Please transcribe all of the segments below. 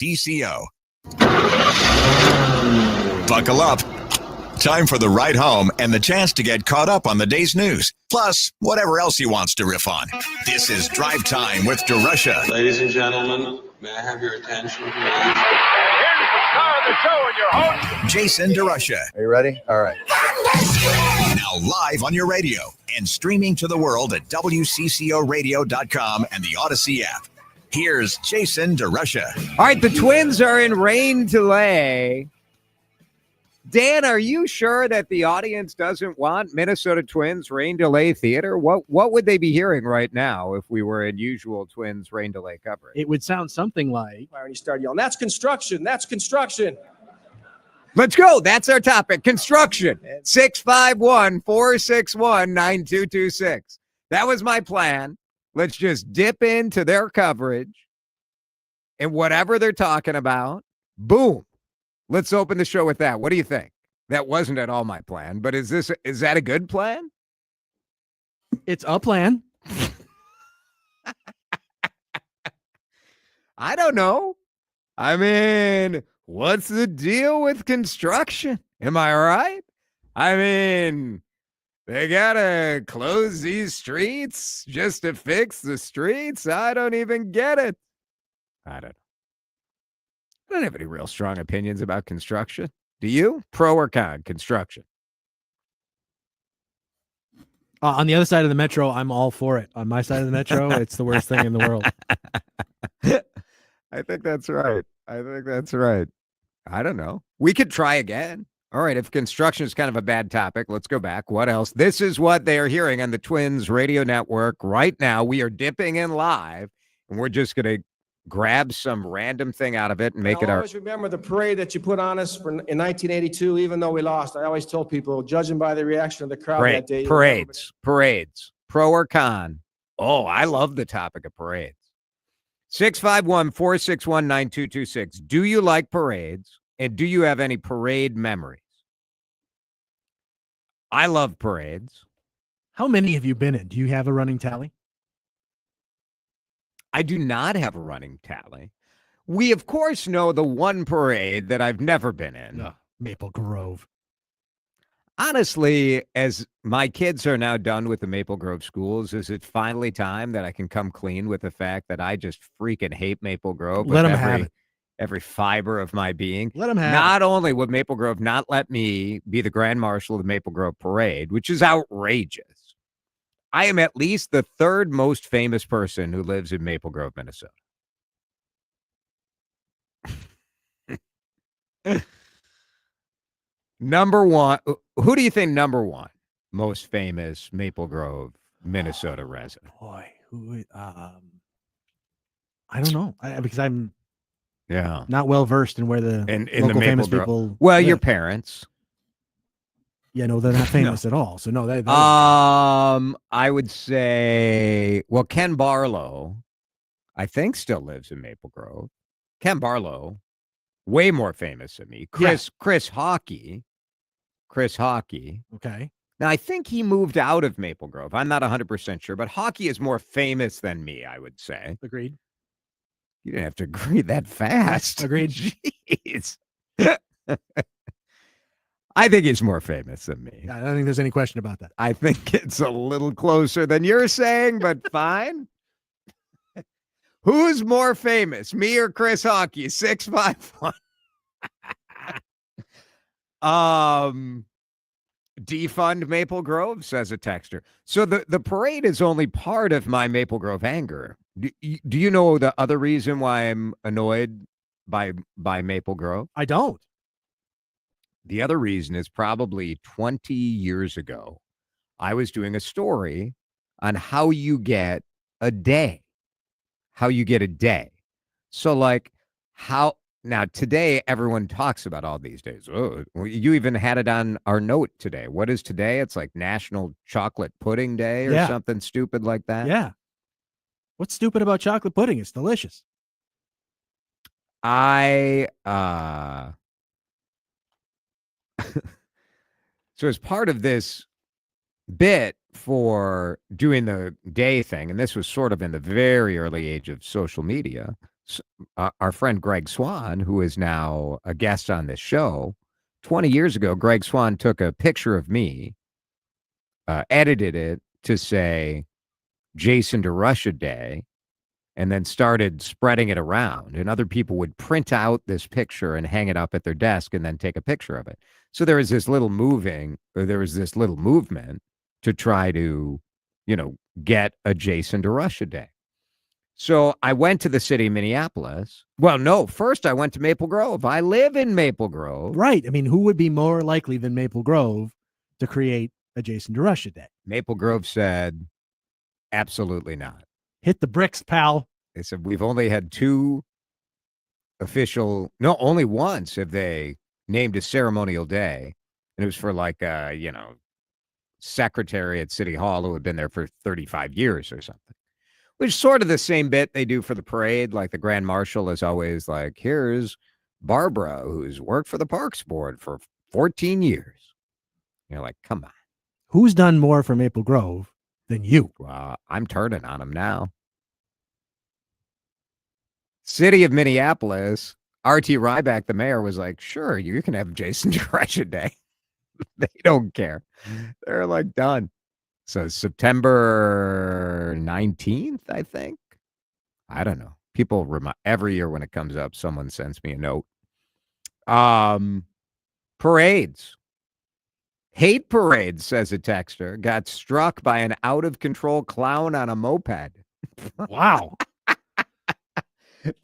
DCO. Buckle up. Time for the ride home and the chance to get caught up on the day's news. Plus, whatever else he wants to riff on. This is Drive Time with DeRusha. Ladies and gentlemen, may I have your attention, please? Here's the star of the show and your host, Jason DeRusha. Are you ready? All right. Now live on your radio and streaming to the world at WCCOradio.com and the Odyssey app. Here's Jason DeRusha. All right, the Twins are in rain delay. Dan, are you sure that the audience doesn't want Minnesota Twins rain delay theater? What would they be hearing right now if we were in usual Twins rain delay coverage? It would sound something like, Why don't you start yelling, that's construction, that's construction. Let's go. That's our topic, construction. 651-461-9226. That was my plan. Let's just dip into their coverage and whatever they're talking about, boom. Let's open the show with that. What do you think? That wasn't at all my plan, but is that a good plan? it's a plan. I don't know. I mean, what's the deal with construction? Am I right? I mean, they gotta close these streets just to fix the streets? I don't even get it. I don't have any real strong opinions about construction. Do you? Pro or con construction? On the other side of the metro, I'm all for it. On my side of the metro, it's the worst thing in the world. I think that's right. I don't know. We could try again. All right, if construction is kind of a bad topic, let's go back. What else? This is what they are hearing on the Twins radio network right now. We are dipping in live, and we're just going to grab some random thing out of it and make it I our... always remember the parade that you put on us in 1982, even though we lost. I always told people, judging by the reaction of the crowd that day. Parades. Pro or con? Oh, I love the topic of parades. 651-461-9226. Do you like parades? And do you have any parade memories? I love parades. How many have you been in? Do you have a running tally? I do not have a running tally. We, of course, know the one parade that I've never been in. Maple Grove. Honestly, as my kids are now done with the Maple Grove schools, is it finally time that I can come clean with the fact that I just freaking hate Maple Grove? Let them have it. Every fiber of my being. Let them have Not only would Maple Grove not let me be the Grand Marshal of the Maple Grove Parade, which is outrageous, I am at least the third most famous person who lives in Maple Grove, Minnesota. Number one, who do you think number one most famous Maple Grove, Minnesota resident? Boy, who? I don't know. Because I'm not well versed in where the in local the famous Grove. people. Well, live. your parents. Yeah, no, they're not famous at all. So no, I would say, well, Ken Barlow, I think still lives in Maple Grove. Ken Barlow, way more famous than me. Chris Hockey. Okay. Now, I think he moved out of Maple Grove. I'm not 100% sure, but Hockey is more famous than me, I would say. Agreed. You didn't have to agree that fast. Agreed. Jeez. I think he's more famous than me. I don't think there's any question about that. I think it's a little closer than you're saying, but fine. Who's more famous, me or Chris Hockey? 651. Defund Maple Grove, says a texter. So the parade is only part of my Maple Grove anger. Do you know the other reason why I'm annoyed by Maple Grove? I don't. The other reason is probably 20 years ago, I was doing a story on how you get a day. So like how now today, everyone talks about all these days. Oh, you even had it on our note today. What is today? It's like National Chocolate Pudding Day or something stupid like that. Yeah. What's stupid about chocolate pudding? It's delicious. So as part of this bit for doing the day thing, and this was sort of in the very early age of social media. our friend Greg Swan, who is now a guest on this show, 20 years ago, Greg Swan took a picture of me, edited it to say Jason to Russia Day, and then started spreading it around. And other people would print out this picture and hang it up at their desk and then take a picture of it. So there was this little movement to try to, get a Jason to Russia Day. So I went to the city of Minneapolis. Well, no, first I went to Maple Grove. I live in Maple Grove. Right. I mean, who would be more likely than Maple Grove to create a Jason to Russia Day? Maple Grove said, absolutely not. Hit the bricks, pal. They said, we've only had only once have they named a ceremonial day. And it was for secretary at City Hall who had been there for 35 years or something. Which is sort of the same bit they do for the parade. Like the Grand Marshal is always like, here's Barbara, who's worked for the Parks Board for 14 years. You're like, come on. Who's done more for Maple Grove than you? Well, I'm turning on them now. City of Minneapolis, R.T. Ryback, the mayor, was like, sure, you can have Jason Russia Day. They don't care. They're like, done. So September 19th, I think. I don't know. People every year when it comes up, someone sends me a note. Parades. Hate parades, says a texter, got struck by an out-of-control clown on a moped. Wow.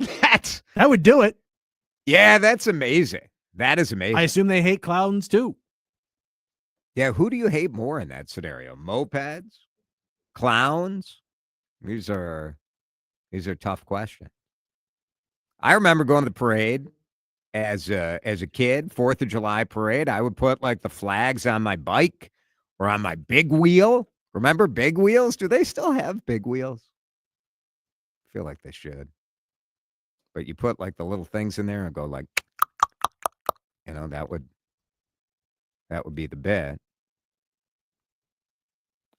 That would do it. Yeah, that's amazing. That is amazing. I assume they hate clowns too. Yeah, who do you hate more in that scenario? Mopeds? Clowns? These are tough questions. I remember going to the parade as a kid, 4th of July parade. I would put like the flags on my bike or on my big wheel. Remember big wheels? Do they still have big wheels? I feel like they should. But you put like the little things in there and go like, that would be the bit.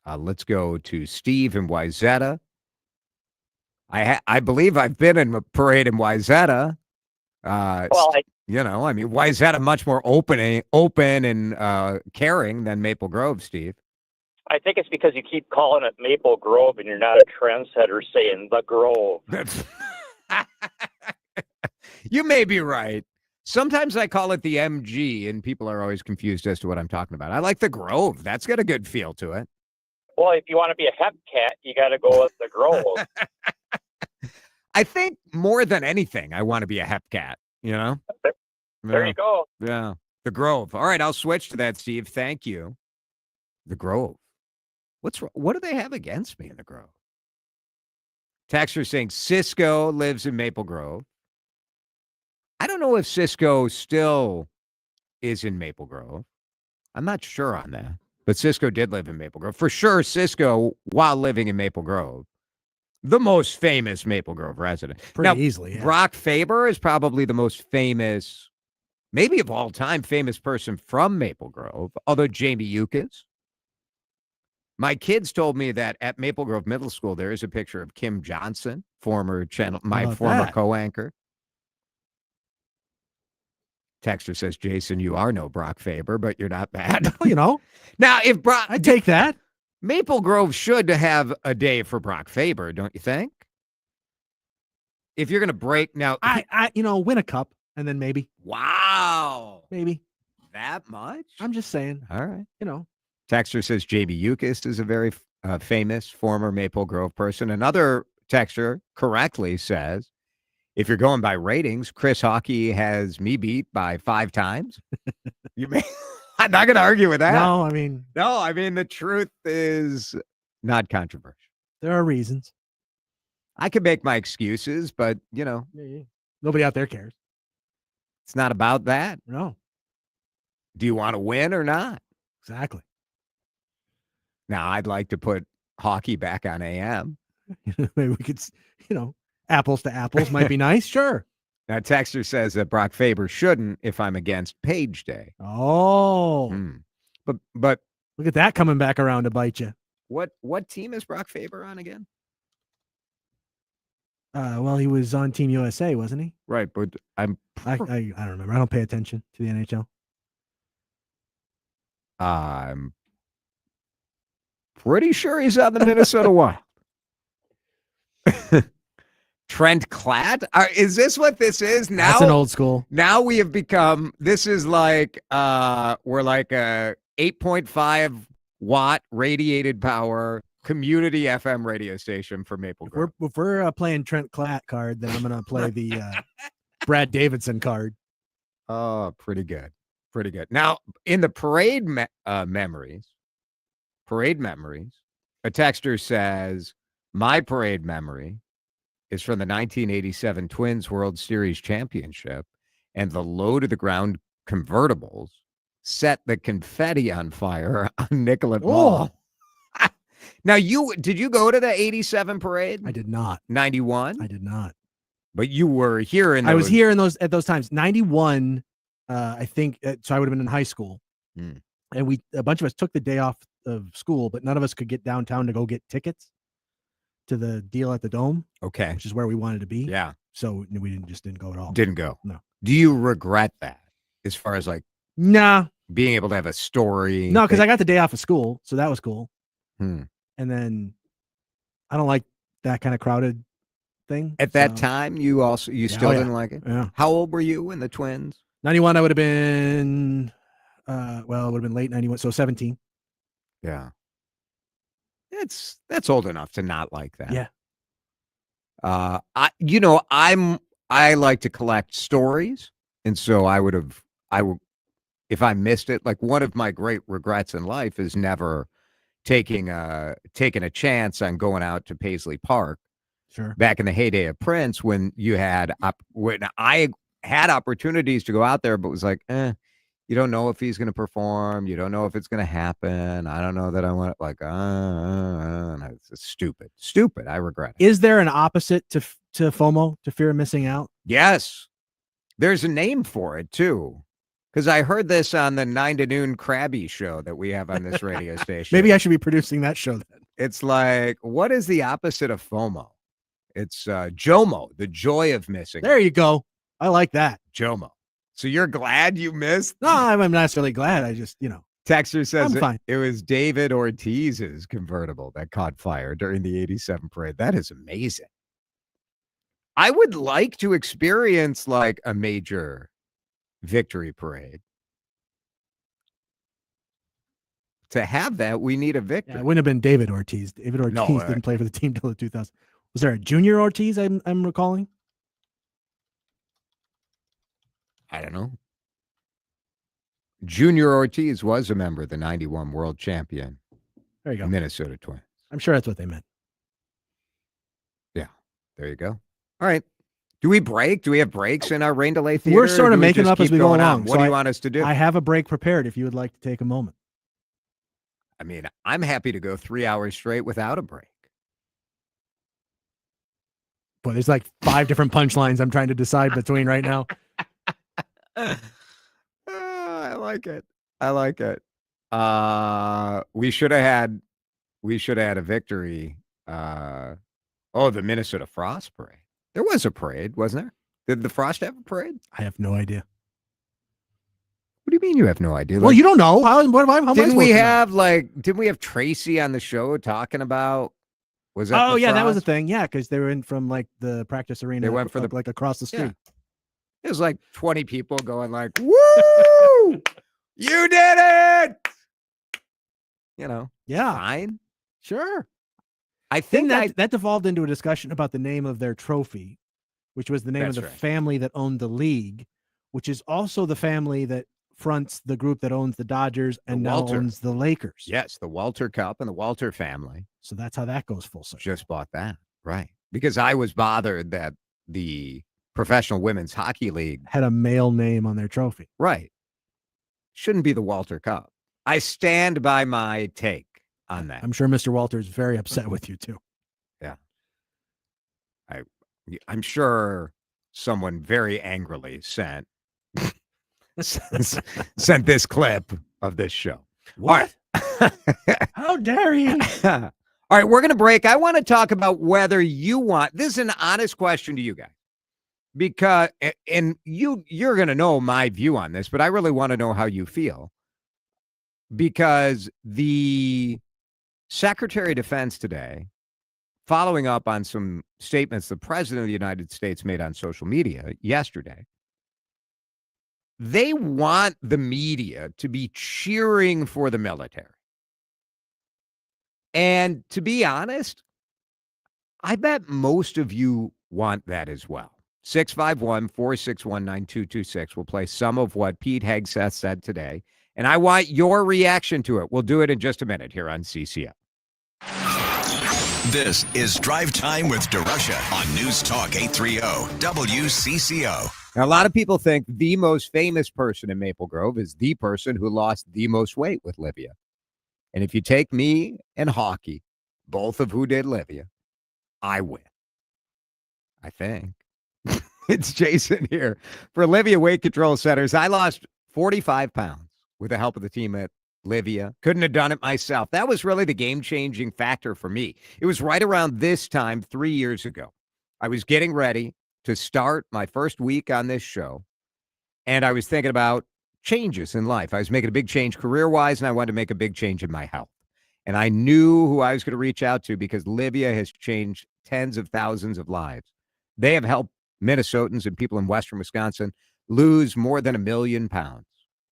Let's go to Steve in Wayzata. I believe I've been in a parade in Wayzata. Wayzata much more open and caring than Maple Grove, Steve. I think it's because you keep calling it Maple Grove and you're not a trendsetter saying the Grove. You may be right. Sometimes I call it the MG, and people are always confused as to what I'm talking about. I like the Grove. That's got a good feel to it. Well, if you want to be a hep cat, you got to go with the Grove. I think more than anything, I want to be a hep cat, There you go. Yeah. The Grove. All right, I'll switch to that, Steve. Thank you. The Grove. What do they have against me in the Grove? Texter saying Cisco lives in Maple Grove. I don't know if Cisco still is in Maple Grove. I'm not sure on that. But Cisco did live in Maple Grove. For sure, Cisco, while living in Maple Grove, the most famous Maple Grove resident. Pretty easily, yeah. Brock Faber is probably the most famous, maybe of all time, famous person from Maple Grove, although Jamie Yukas. My kids told me that at Maple Grove Middle School, there is a picture of Kim Johnson, former co-anchor. Texter says, Jason, you are no Brock Faber, but you're not bad. Well, Now, if Brock... I take that. Maple Grove should have a day for Brock Faber, don't you think? If you're going to break... Now, win a cup, and then maybe. Wow. Maybe. That much? I'm just saying. All right. Texter says, J.B. Yukas is a very famous former Maple Grove person. Another texter correctly says, if you're going by ratings, Chris Hockey has me beat by 5 times. I'm not going to argue with that. No, I mean, the truth is not controversial. There are reasons. I could make my excuses, but, nobody out there cares. It's not about that. No. Do you want to win or not? Exactly. Now, I'd like to put hockey back on AM. Maybe we could, apples to apples might be nice. Sure. Now, Texter says that Brock Faber shouldn't if I'm against Page Day. Oh. But look at that coming back around to bite you. What team is Brock Faber on again? Well, he was on Team USA, wasn't he? Right, but I don't remember. I don't pay attention to the NHL. I'm pretty sure he's on the Minnesota Wild. Trent Klatt? Is this what this is now? That's an old school. Now we have become. This is like we're like a 8.5 watt radiated power community FM radio station for Maple Grove. If we're playing Trent Klatt card, then I'm gonna play the Brad Davidson card. Oh, pretty good. Pretty good. Now, in the parade memories, a texter says, my parade memory is from the 1987 Twins World Series Championship, and the low-to-the-ground convertibles set the confetti on fire on Nicollet Mall. Now, did you go to the 87 parade? I did not. 91? I did not. But you were here in those. I was here at those times. 91, I think, so I would have been in high school. And a bunch of us took the day off of school, but none of us could get downtown to go get tickets to the deal at the Dome. Okay. Which is where we wanted to be. Yeah. So we didn't go at all. Didn't go. No. Do you regret that as far as like nah, being able to have a story? No, because I got the day off of school, so that was cool. And then I don't like that kind of crowded thing. At that time, you still didn't like it? Yeah. How old were you when the Twins? 91, I would have been it would have been late 91, so 17. Yeah. That's old enough to not like that. Yeah. I like to collect stories, and so I would if I missed it, like one of my great regrets in life is never taking a chance on going out to Paisley Park. Sure. Back in the heyday of Prince, when I had opportunities to go out there, but was like, you don't know if he's going to perform. You don't know if it's going to happen. I don't know that I want it. Like, it's stupid. I regret it. Is there an opposite to FOMO, to fear of missing out? Yes, there's a name for it too. Because I heard this on the 9 to noon Krabby show that we have on this radio station. Maybe I should be producing that show then. It's like, what is the opposite of FOMO? It's JOMO, the joy of missing. There you go. I like that. JOMO. So you're glad you missed? No, I'm not necessarily glad. I just, Texter says fine. It was David Ortiz's convertible that caught fire during the 87 parade. That is amazing. I would like to experience like a major victory parade. To have that, we need a victory. Yeah, it wouldn't have been David Ortiz. David Ortiz didn't play for the team till the 2000s. Was there a junior Ortiz I'm recalling? I don't know. Junior Ortiz was a member of the 91 world champion. There you go. Minnesota Twins. I'm sure that's what they meant. Yeah. There you go. All right. Do we break? Do we have breaks in our rain delay theater? We're sort of making up as we go along. What do you want us to do? I have a break prepared if you would like to take a moment. I mean, I'm happy to go 3 hours straight without a break. Boy, there's like 5 different punchlines I'm trying to decide between right now. I like it. We should have had a victory. The Minnesota Frost parade. There was a parade, wasn't there? Did the Frost have a parade? I have no idea. What do you mean you have no idea? Well, you don't know. Didn't we have Tracy on the show talking about? Was that? Oh yeah, that was a thing. Yeah, because they were in from like the practice arena. They went for like across the street. Yeah. It was like 20 people going like, "Woo! You did it!" Yeah, fine, sure. I think that devolved into a discussion about the name of their trophy, which was the name of the family that owned the league, which is also the family that fronts the group that owns the Dodgers and now owns the Lakers. Yes, the Walter Cup and the Walter family. So that's how that goes full circle. Just bought that, right? Because I was bothered that the Professional Women's Hockey League had a male name on their trophy. Right. Shouldn't be the Walter Cup. I stand by my take on that. I'm sure Mr. Walter is very upset with you too. Yeah. I'm sure someone very angrily sent this clip of this show. What? How dare you? All right, we're going to break. I want to talk about whether you want, this is an honest question to you guys, because, and you're going to know my view on this, but I really want to know how you feel, because the Secretary of Defense today, following up on some statements the President of the United States made on social media yesterday, they want the media to be cheering for the military. And to be honest, I bet most of you want that as well. 651-461-9226 will play some of what Pete Hegseth said today, and I want your reaction to it. We'll do it in just a minute here on CCO. This is Drive Time with DeRusha on News Talk 830 WCCO. Now, a lot of people think the most famous person in Maple Grove is the person who lost the most weight with Livia. And if you take me and Hockey, both of who did Livia, I win. I think. It's Jason here. For Livia Weight Control Centers, I lost 45 pounds with the help of the team at Livia. Couldn't have done it myself. That was really the game-changing factor for me. It was right around this time 3 years ago. I was getting ready to start my first week on this show, and I was thinking about changes in life. I was making a big change career-wise, and I wanted to make a big change in my health. And I knew who I was going to reach out to because Livia has changed tens of thousands of lives. They have helped Minnesotans and people in Western Wisconsin lose more than 1 million pounds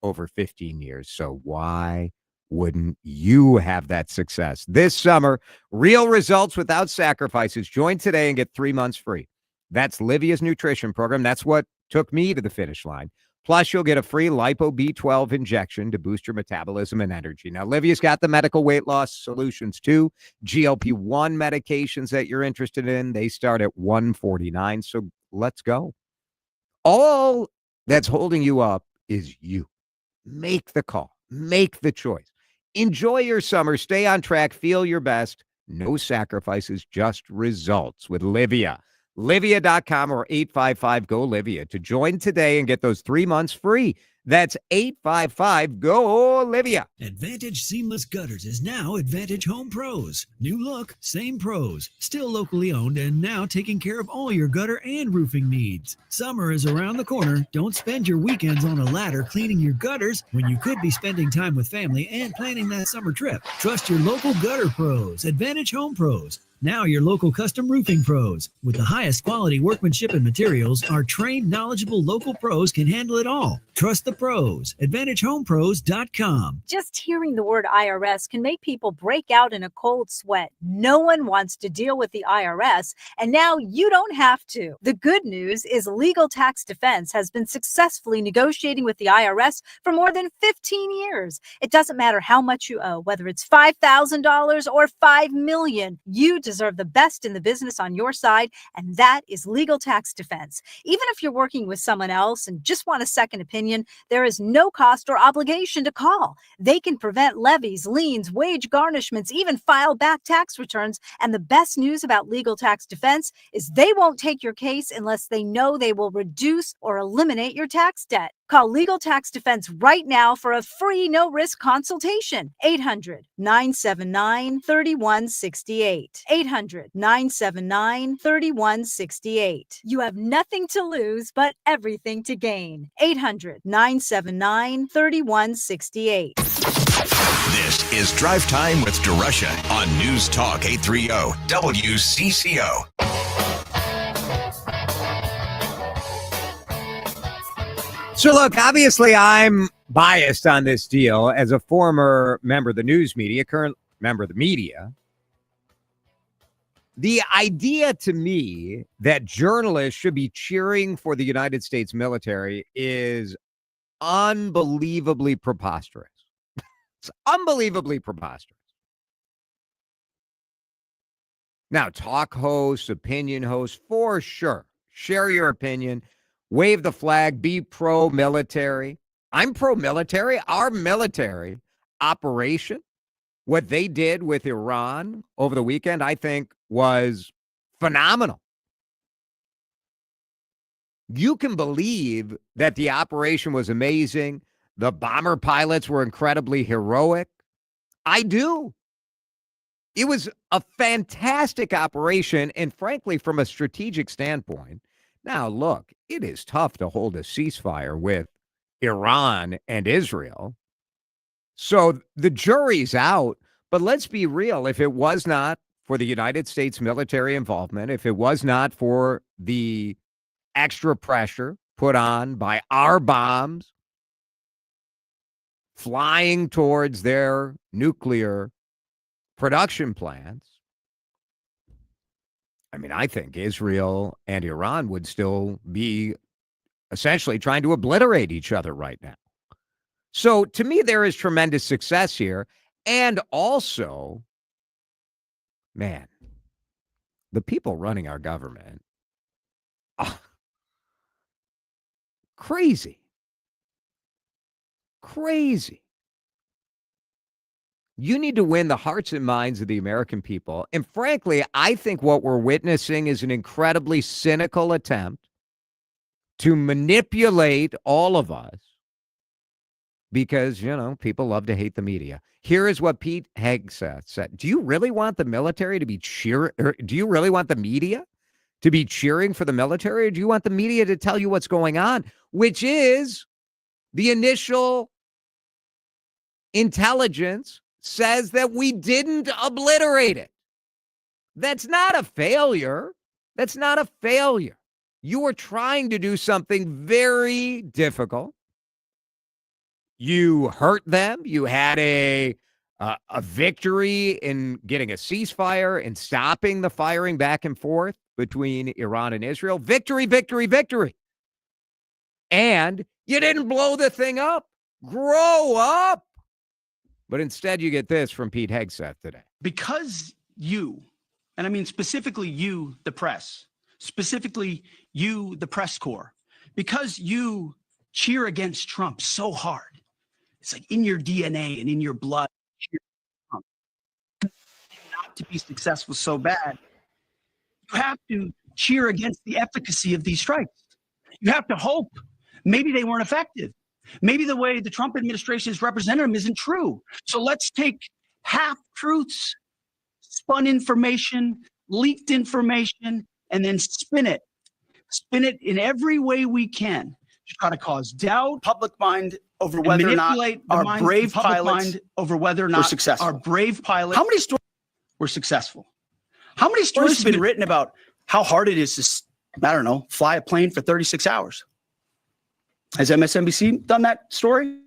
over 15 years. So why wouldn't you have that success? This summer, real results without sacrifices. Join today and get 3 months free. That's Livia's nutrition program. That's what took me to the finish line. Plus, you'll get a free Lipo B12 injection to boost your metabolism and energy. Now, Livia's got the medical weight loss solutions, too. GLP-1 medications that you're interested in, they start at $149. So let's go. All that's holding you up is you. Make the call. Make the choice. Enjoy your summer. Stay on track. Feel your best. No sacrifices, just results with Livia. Livia.com or 855-GO-LIVIA to join today and get those 3 months free. That's 855-GO-LIVIA. Advantage Seamless Gutters is now Advantage Home Pros. New look, same pros. Still locally owned and now taking care of all your gutter and roofing needs. Summer is around the corner. Don't spend your weekends on a ladder cleaning your gutters when you could be spending time with family and planning that summer trip. Trust your local gutter pros, Advantage Home Pros. Now your local custom roofing pros. With the highest quality workmanship and materials, our trained, knowledgeable local pros can handle it all. Trust the pros. AdvantageHomePros.com. Just hearing the word IRS can make people break out in a cold sweat. No one wants to deal with the IRS, and now you don't have to. The good news is Legal Tax Defense has been successfully negotiating with the IRS for more than 15 years. It doesn't matter how much you owe, whether it's $5,000 or $5 million. You deserve the best in the business on your side, and that is Legal Tax Defense. Even if you're working with someone else and just want a second opinion, there is no cost or obligation to call. They can prevent levies, liens, wage garnishments, even file back tax returns. And the best news about Legal Tax Defense is they won't take your case unless they know they will reduce or eliminate your tax debt. Call Legal Tax Defense right now for a free no-risk consultation. 800-979-3168. 800-979-3168. You have nothing to lose, but everything to gain. 800-979-3168. This is Drive Time with DeRusha on News Talk 830 WCCO. So look, obviously I'm biased on this deal as a former member of the news media, current member of the media. The idea to me that journalists should be cheering for the United States military is unbelievably preposterous. It's unbelievably preposterous. Now, talk hosts, opinion hosts, for sure. Share your opinion. Wave the flag, be pro-military. I'm pro-military. Our military operation, what they did with Iran over the weekend, I think was phenomenal. You can believe that the operation was amazing. The bomber pilots were incredibly heroic. I do. It was a fantastic operation, and frankly, from a strategic standpoint. Now, look, it is tough to hold a ceasefire with Iran and Israel. So the jury's out, but let's be real. If it was not for the United States military involvement, if it was not for the extra pressure put on by our bombs flying towards their nuclear production plants, I mean, I think Israel and Iran would still be essentially trying to obliterate each other right now. So to me, there is tremendous success here. And also, man, the people running our government, crazy. Crazy. You need to win the hearts and minds of the American people. And frankly, I think what we're witnessing is an incredibly cynical attempt to manipulate all of us because, people love to hate the media. Here is what Pete Hegseth said. Do you really want the military to be cheering? Or do you really want the media to be cheering for the military? Or do you want the media to tell you what's going on, which is the initial intelligence says that we didn't obliterate it. That's not a failure. That's not a failure. You were trying to do something very difficult. You hurt them. You had a victory in getting a ceasefire and stopping the firing back and forth between Iran and Israel. Victory, victory, victory. And you didn't blow the thing up. Grow up. But instead, you get this from Pete Hegseth today. Because you, and I mean specifically you, the press, specifically you, the press corps, because you cheer against Trump so hard, it's like in your DNA and in your blood, cheer Trump. Not to be successful so bad, you have to cheer against the efficacy of these strikes. You have to hope maybe they weren't effective. Maybe the way the Trump administration has represented them isn't true. So let's take half-truths, spun information, leaked information, and then spin it. Spin it in every way we can to try to cause doubt, public mind over whether or not our brave pilots over whether or not were successful. Our brave pilots How many stories were successful? How many stories have been written about how hard it is to, fly a plane for 36 hours? Has MSNBC done that story?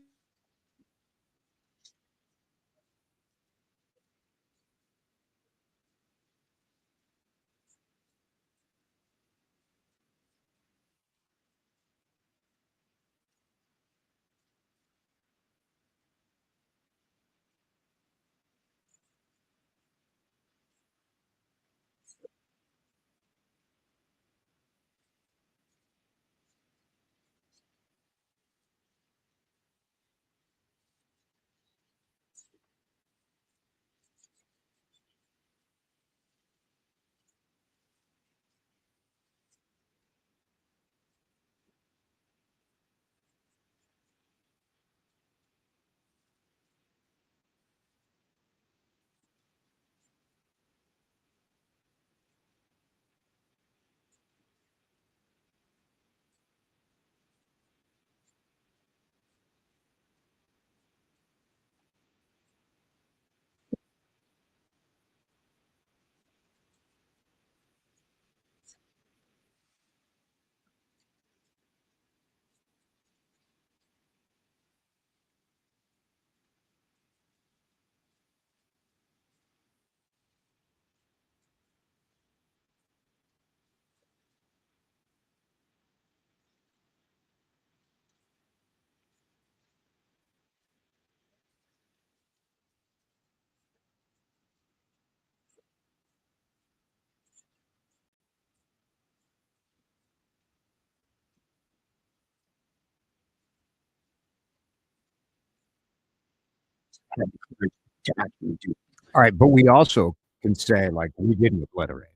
All right, but we also can say, like, we didn't obliterate.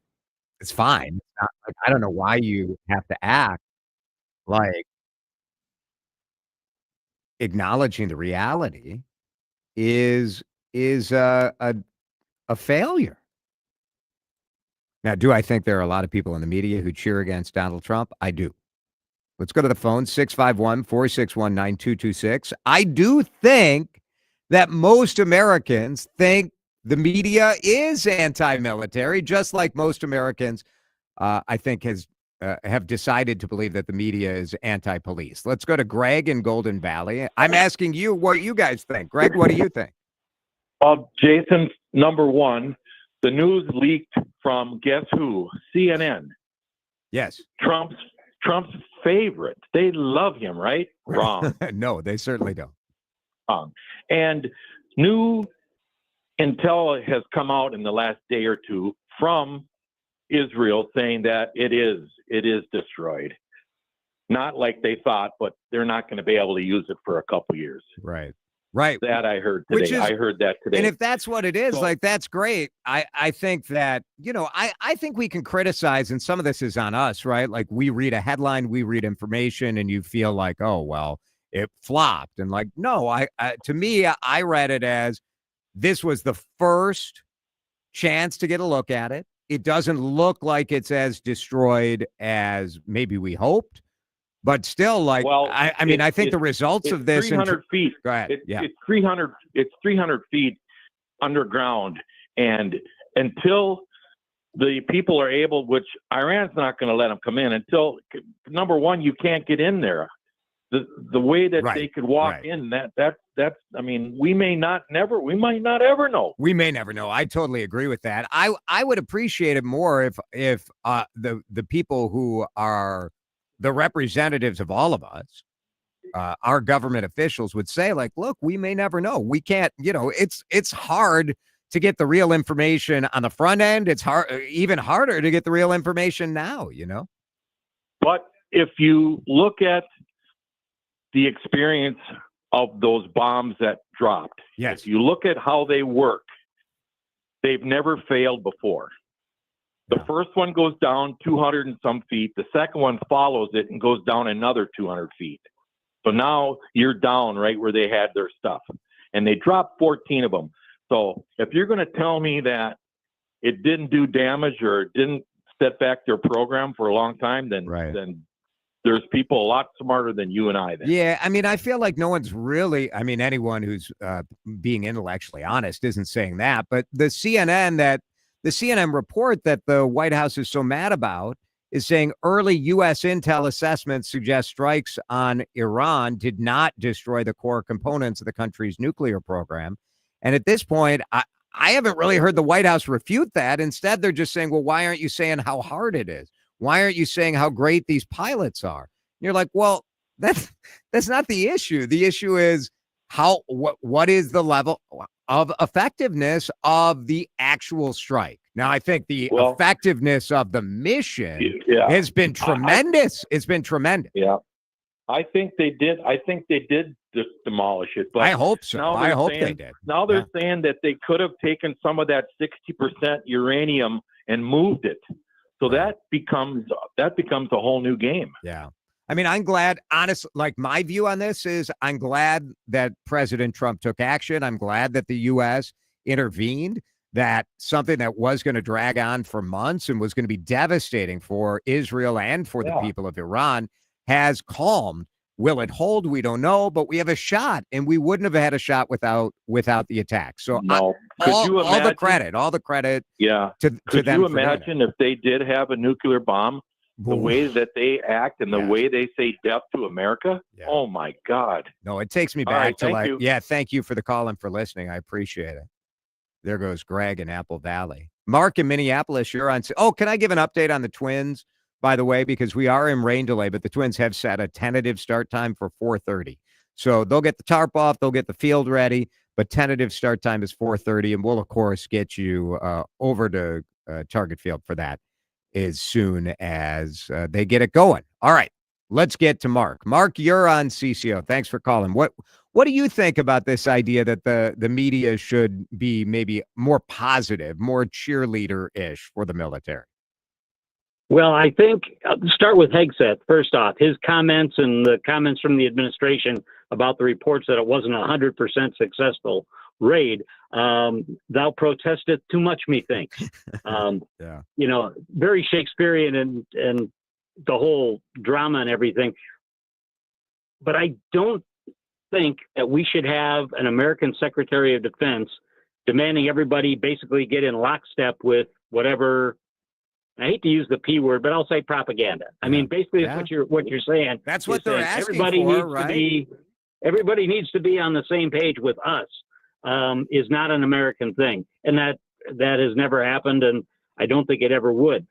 It's fine. It's not like, I don't know why you have to act like acknowledging the reality is a a failure. Now, do I think there are a lot of people in the media who cheer against Donald Trump? I do. Let's go to the phone, 651-461-9226. I do think that most Americans think the media is anti-military, just like most Americans, I think, have decided to believe that the media is anti-police. Let's go to Greg in Golden Valley. I'm asking you what you guys think. Greg, what do you think? Jason, number one, the news leaked from guess who? CNN. Yes. Trump's favorite. They love him, right? Wrong. No, they certainly don't. Wrong. And new intel has come out in the last day or two from Israel saying that it is destroyed. Not like they thought, but they're not going to be able to use it for a couple years. Right. That I heard today. I heard that today. And if that's what it is, like, that's great. I think that, I think we can criticize, and some of this is on us, right? Like, we read a headline, we read information, and you feel like, oh, well, it flopped. And like, no, to me, I read it as this was the first chance to get a look at it. It doesn't look like it's as destroyed as maybe we hoped. But still, like, well, I mean, I think the results of this 300 feet. Go ahead. It's 300. It's 300 feet underground, and until the people are able, which Iran's not going to let them come in until number one, you can't get in there. The way that they could walk in, that's. I mean, we might not ever know. We may never know. I totally agree with that. I would appreciate it more if the people who are the representatives of all of us, our government officials, would say, like, look, we may never know. We can't, it's hard to get the real information on the front end. It's even harder to get the real information now, But if you look at the experience of those bombs that dropped, if you look at how they work, they've never failed before. The first one goes down 200 and some feet. The second one follows it and goes down another 200 feet. So now you're down right where they had their stuff. And they dropped 14 of them. So if you're going to tell me that it didn't do damage or it didn't set back their program for a long time, then there's people a lot smarter than you and I. Then. Yeah, I mean, I feel like no one's really, anyone who's being intellectually honest isn't saying that. But the CNN report that the White House is so mad about is saying early U.S. intel assessments suggest strikes on Iran did not destroy the core components of the country's nuclear program. And at this point, I haven't really heard the White House refute that. Instead, they're just saying, well, why aren't you saying how hard it is? Why aren't you saying how great these pilots are? And you're like, well, that's not the issue. The issue is what is the level of effectiveness of the actual strike. Now, I think the effectiveness of the mission has been tremendous. It's been tremendous. Yeah, I think they did. I think they did just demolish it. But I hope so. I hope they did. Now they're saying that they could have taken some of that 60% uranium and moved it. So that becomes a whole new game. Yeah. I mean, I'm glad, honestly, like, my view on this is I'm glad that President Trump took action. I'm glad that the U.S. intervened, that something that was going to drag on for months and was going to be devastating for Israel and for the people of Iran has calmed. Will it hold? We don't know, but we have a shot, and we wouldn't have had a shot without the attack. So all the credit to them. Could you imagine if they did have a nuclear bomb? The way that they act and the way they say death to America. Yeah. Oh my God. No, it takes me back to thank you for the call and for listening. I appreciate it. There goes Greg in Apple Valley. Mark in Minneapolis, you're on. Oh, can I give an update on the Twins, by the way, because we are in rain delay, but the Twins have set a tentative start time for 4:30. So they'll get the tarp off, they'll get the field ready, but tentative start time is 4:30, and we'll, of course, get you over to Target Field for that as soon as they get it going. All right, let's get to Mark. Mark, you're on CCO. Thanks for calling. What do you think about this idea that the media should be maybe more positive, more cheerleader-ish for the military? Well, I think I'll start with Hegseth. First off, his comments and the comments from the administration about the reports that it wasn't 100% successful raid. Thou protesteth too much, methinks. Yeah. You know, very Shakespearean and the whole drama and everything. But I don't think that we should have an American Secretary of Defense demanding everybody basically get in lockstep with whatever. I hate to use the P word, but I'll say propaganda. I mean, basically, that's what you're saying. That's what You're they're saying asking everybody for, needs right? to be. Everybody needs to be on the same page with us. Is not an American thing, and that has never happened, and I don't think it ever would.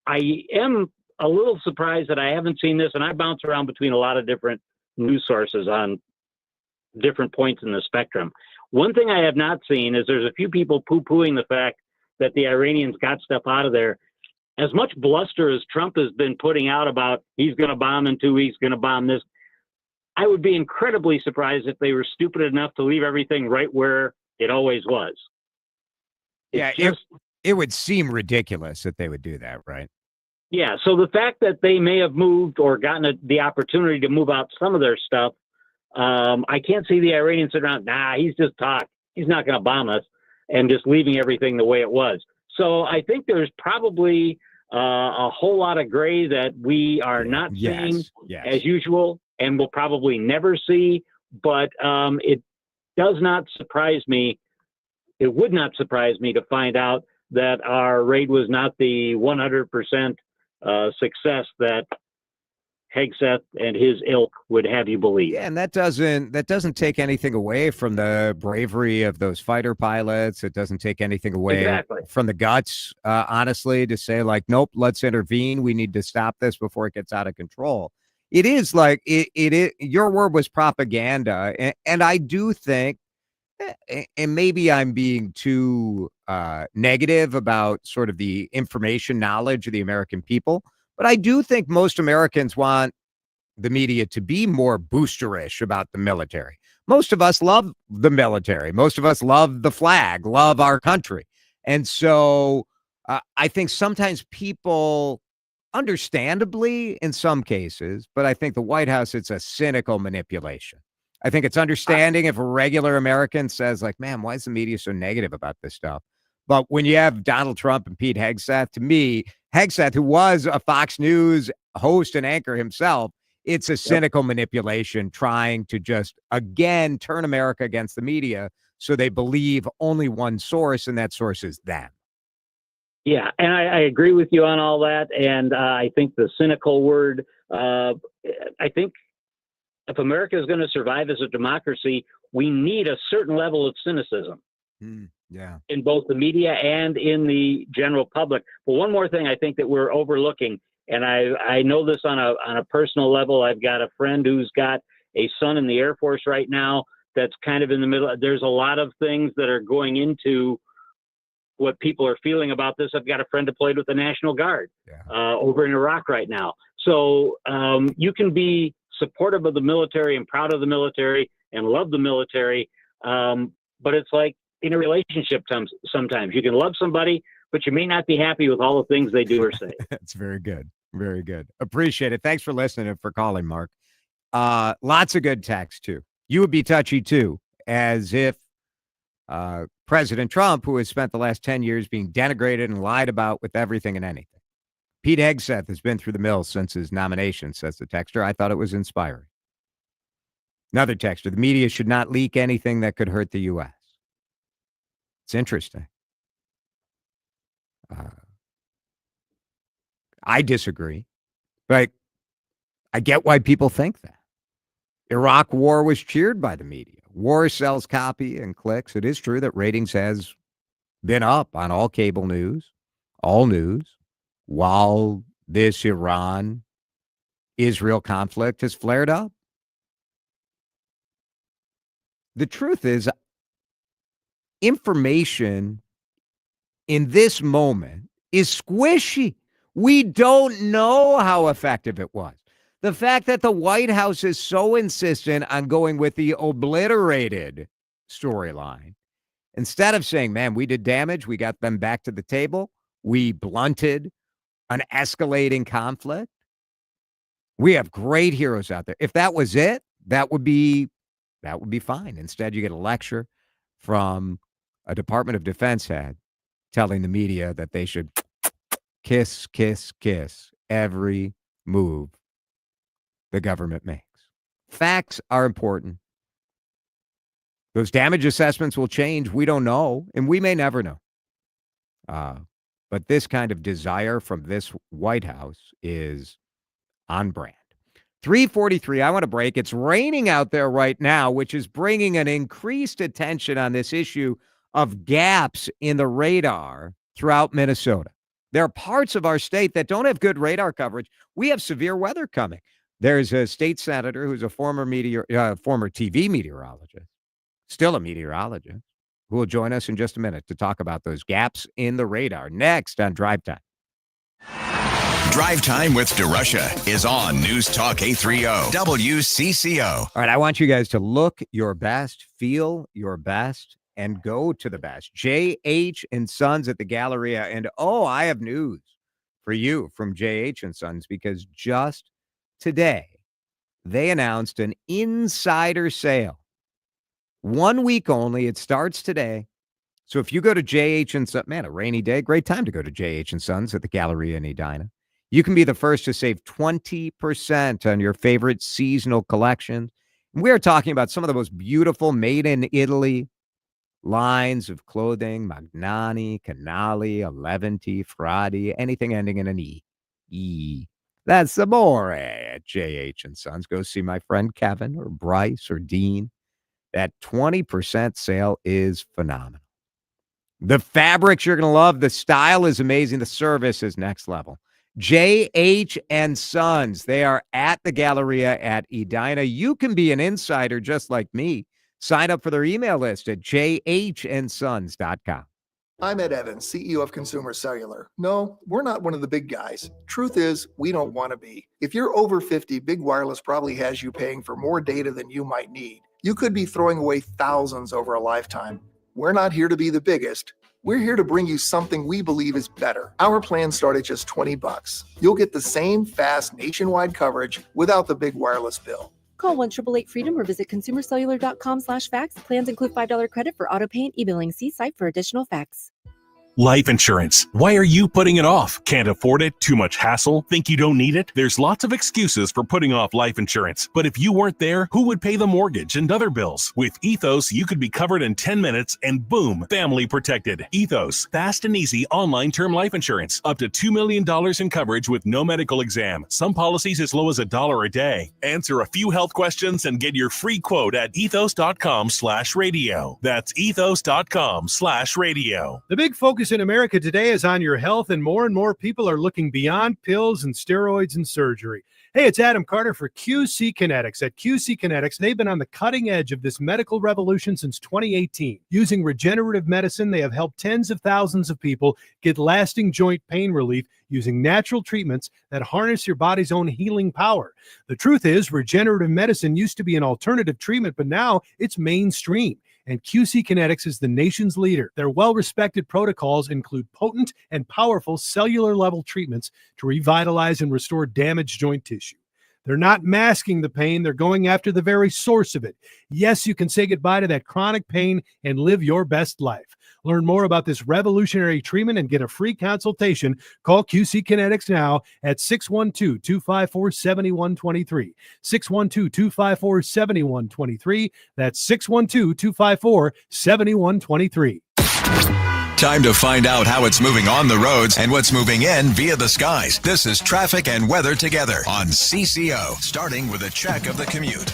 I am a little surprised that I haven't seen this, and I bounce around between a lot of different news sources on different points in the spectrum. One thing I have not seen is there's a few people poo-pooing the fact that the Iranians got stuff out of there. As much bluster as Trump has been putting out about he's going to bomb in 2 weeks, going to bomb this, I would be incredibly surprised if they were stupid enough to leave everything right where it always was. It would seem ridiculous that they would do that, right? Yeah, so the fact that they may have moved or gotten the opportunity to move out some of their stuff, I can't see the Iranians sitting around, he's just talk. He's not going to bomb us, and just leaving everything the way it was. So I think there's probably a whole lot of gray that we are not seeing as usual and will probably never see. But it does not surprise me. It would not surprise me to find out that our raid was not the 100% success that Hegseth and his ilk would have you believe. Yeah, and that doesn't take anything away from the bravery of those fighter pilots. It doesn't take anything away from the guts, honestly, to say like, nope, let's intervene. We need to stop this before it gets out of control. It is like it your word was propaganda, and I do think, and maybe I'm being too negative about sort of the information knowledge of the American people, but I do think most Americans want the media to be more boosterish about the military. Most of us love the military. Most of us love the flag, love our country. And so I think sometimes people, understandably in some cases, but I think the White House, it's a cynical manipulation. I think it's understanding if a regular American says like, man, why is the media so negative about this stuff? But when you have Donald Trump and Pete Hegseth, to me, Hegseth, who was a Fox News host and anchor himself, it's a cynical manipulation trying to just, again, turn America against the media so they believe only one source, and that source is them. Yeah, and I agree with you on all that. And I think the cynical word, I think if America is going to survive as a democracy, we need a certain level of cynicism. In both the media and in the general public. But one more thing I think that we're overlooking, and I know this on a personal level. I've got a friend who's got a son in the Air Force right now that's kind of in the middle. There's a lot of things that are going into what people are feeling about this. I've got a friend who played with the National Guard over in Iraq right now. So you can be supportive of the military and proud of the military and love the military, but it's like in a relationship, sometimes you can love somebody, but you may not be happy with all the things they do or say. That's very good. Very good. Appreciate it. Thanks for listening and for calling, Mark. Lots of good text, too. You would be touchy, too, as if President Trump, who has spent the last 10 years being denigrated and lied about with everything and anything. Pete Hegseth has been through the mill since his nomination, says the texter. I thought it was inspiring. Another texter, the media should not leak anything that could hurt the U.S. It's interesting. I disagree, but I get why people think that. Iraq war was cheered by the media. War sells copy and clicks. It is true that ratings has been up on all cable news, all news, while this Iran-Israel conflict has flared up. The truth is, information in this moment is squishy. We don't know how effective it was. The fact that the White House is so insistent on going with the obliterated storyline, instead of saying, man, we did damage, we got them back to the table, we blunted an escalating conflict. We have great heroes out there. If that was it, that would be fine. Instead, you get a lecture from a Department of Defense head telling the media that they should kiss, kiss, kiss every move the government makes. Facts are important. Those damage assessments will change. We don't know, and we may never know. But this kind of desire from this White House is on brand. 3:43, I want to break. It's raining out there right now, which is bringing an increased attention on this issue of gaps in the radar throughout Minnesota. There are parts of our state that don't have good radar coverage. We have severe weather coming. There's a state senator who's a former TV meteorologist, still a meteorologist, who will join us in just a minute to talk about those gaps in the radar. Next on Drive Time. Drive Time with DeRusha is on News Talk 830 WCCO. All right, I want you guys to look your best, feel your best, and go to the best. J.H. and Sons at the Galleria. And I have news for you from J.H. and Sons, because just today they announced an insider sale. 1 week only. It starts today. So if you go to J.H. and Sons, man, a rainy day, great time to go to J.H. and Sons at the Galleria in Edina. You can be the first to save 20% on your favorite seasonal collection. And we are talking about some of the most beautiful made in Italy lines of clothing: Magnani, Canali, Aleventi, Fradi, anything ending in an E. E. That's amore at J.H. and Sons. Go see my friend Kevin or Bryce or Dean. That 20% sale is phenomenal. The fabrics you're going to love. The style is amazing. The service is next level. J.H. and Sons. They are at the Galleria at Edina. You can be an insider just like me. Sign up for their email list at jhandsons.com. I'm Ed Evans, CEO of Consumer Cellular. No, we're not one of the big guys. Truth is, we don't want to be. If you're over 50, Big Wireless probably has you paying for more data than you might need. You could be throwing away thousands over a lifetime. We're not here to be the biggest. We're here to bring you something we believe is better. Our plans start at just $20. You'll get the same fast nationwide coverage without the big wireless bill. Call 1-888-FREEDOM or visit consumercellular.com/facts. Plans include $5 credit for auto pay and e-billing. See site for additional facts. Life insurance. Why are you putting it off? Can't afford it? Too much hassle? Think you don't need it? There's lots of excuses for putting off life insurance. But if you weren't there, who would pay the mortgage and other bills? With Ethos, you could be covered in 10 minutes and boom, family protected. Ethos, fast and easy online term life insurance. Up to $2 million in coverage with no medical exam. Some policies as low as $1 a day. Answer a few health questions and get your free quote at ethos.com/radio. That's ethos.com/radio. The big focus in America today is on your health, and more people are looking beyond pills and steroids and surgery. Hey, it's Adam Carter for QC Kinetics. At QC Kinetics, they've been on the cutting edge of this medical revolution since 2018. Using regenerative medicine, they have helped tens of thousands of people get lasting joint pain relief using natural treatments that harness your body's own healing power. The truth is, regenerative medicine used to be an alternative treatment, but now it's mainstream. And QC Kinetics is the nation's leader. Their well-respected protocols include potent and powerful cellular-level treatments to revitalize and restore damaged joint tissue. They're not masking the pain. They're going after the very source of it. Yes, you can say goodbye to that chronic pain and live your best life. Learn more about this revolutionary treatment and get a free consultation. Call QC Kinetics now at 612-254-7123. 612-254-7123. That's 612-254-7123. Time to find out how it's moving on the roads and what's moving in via the skies. This is Traffic and Weather Together on CCO, starting with a check of the commute.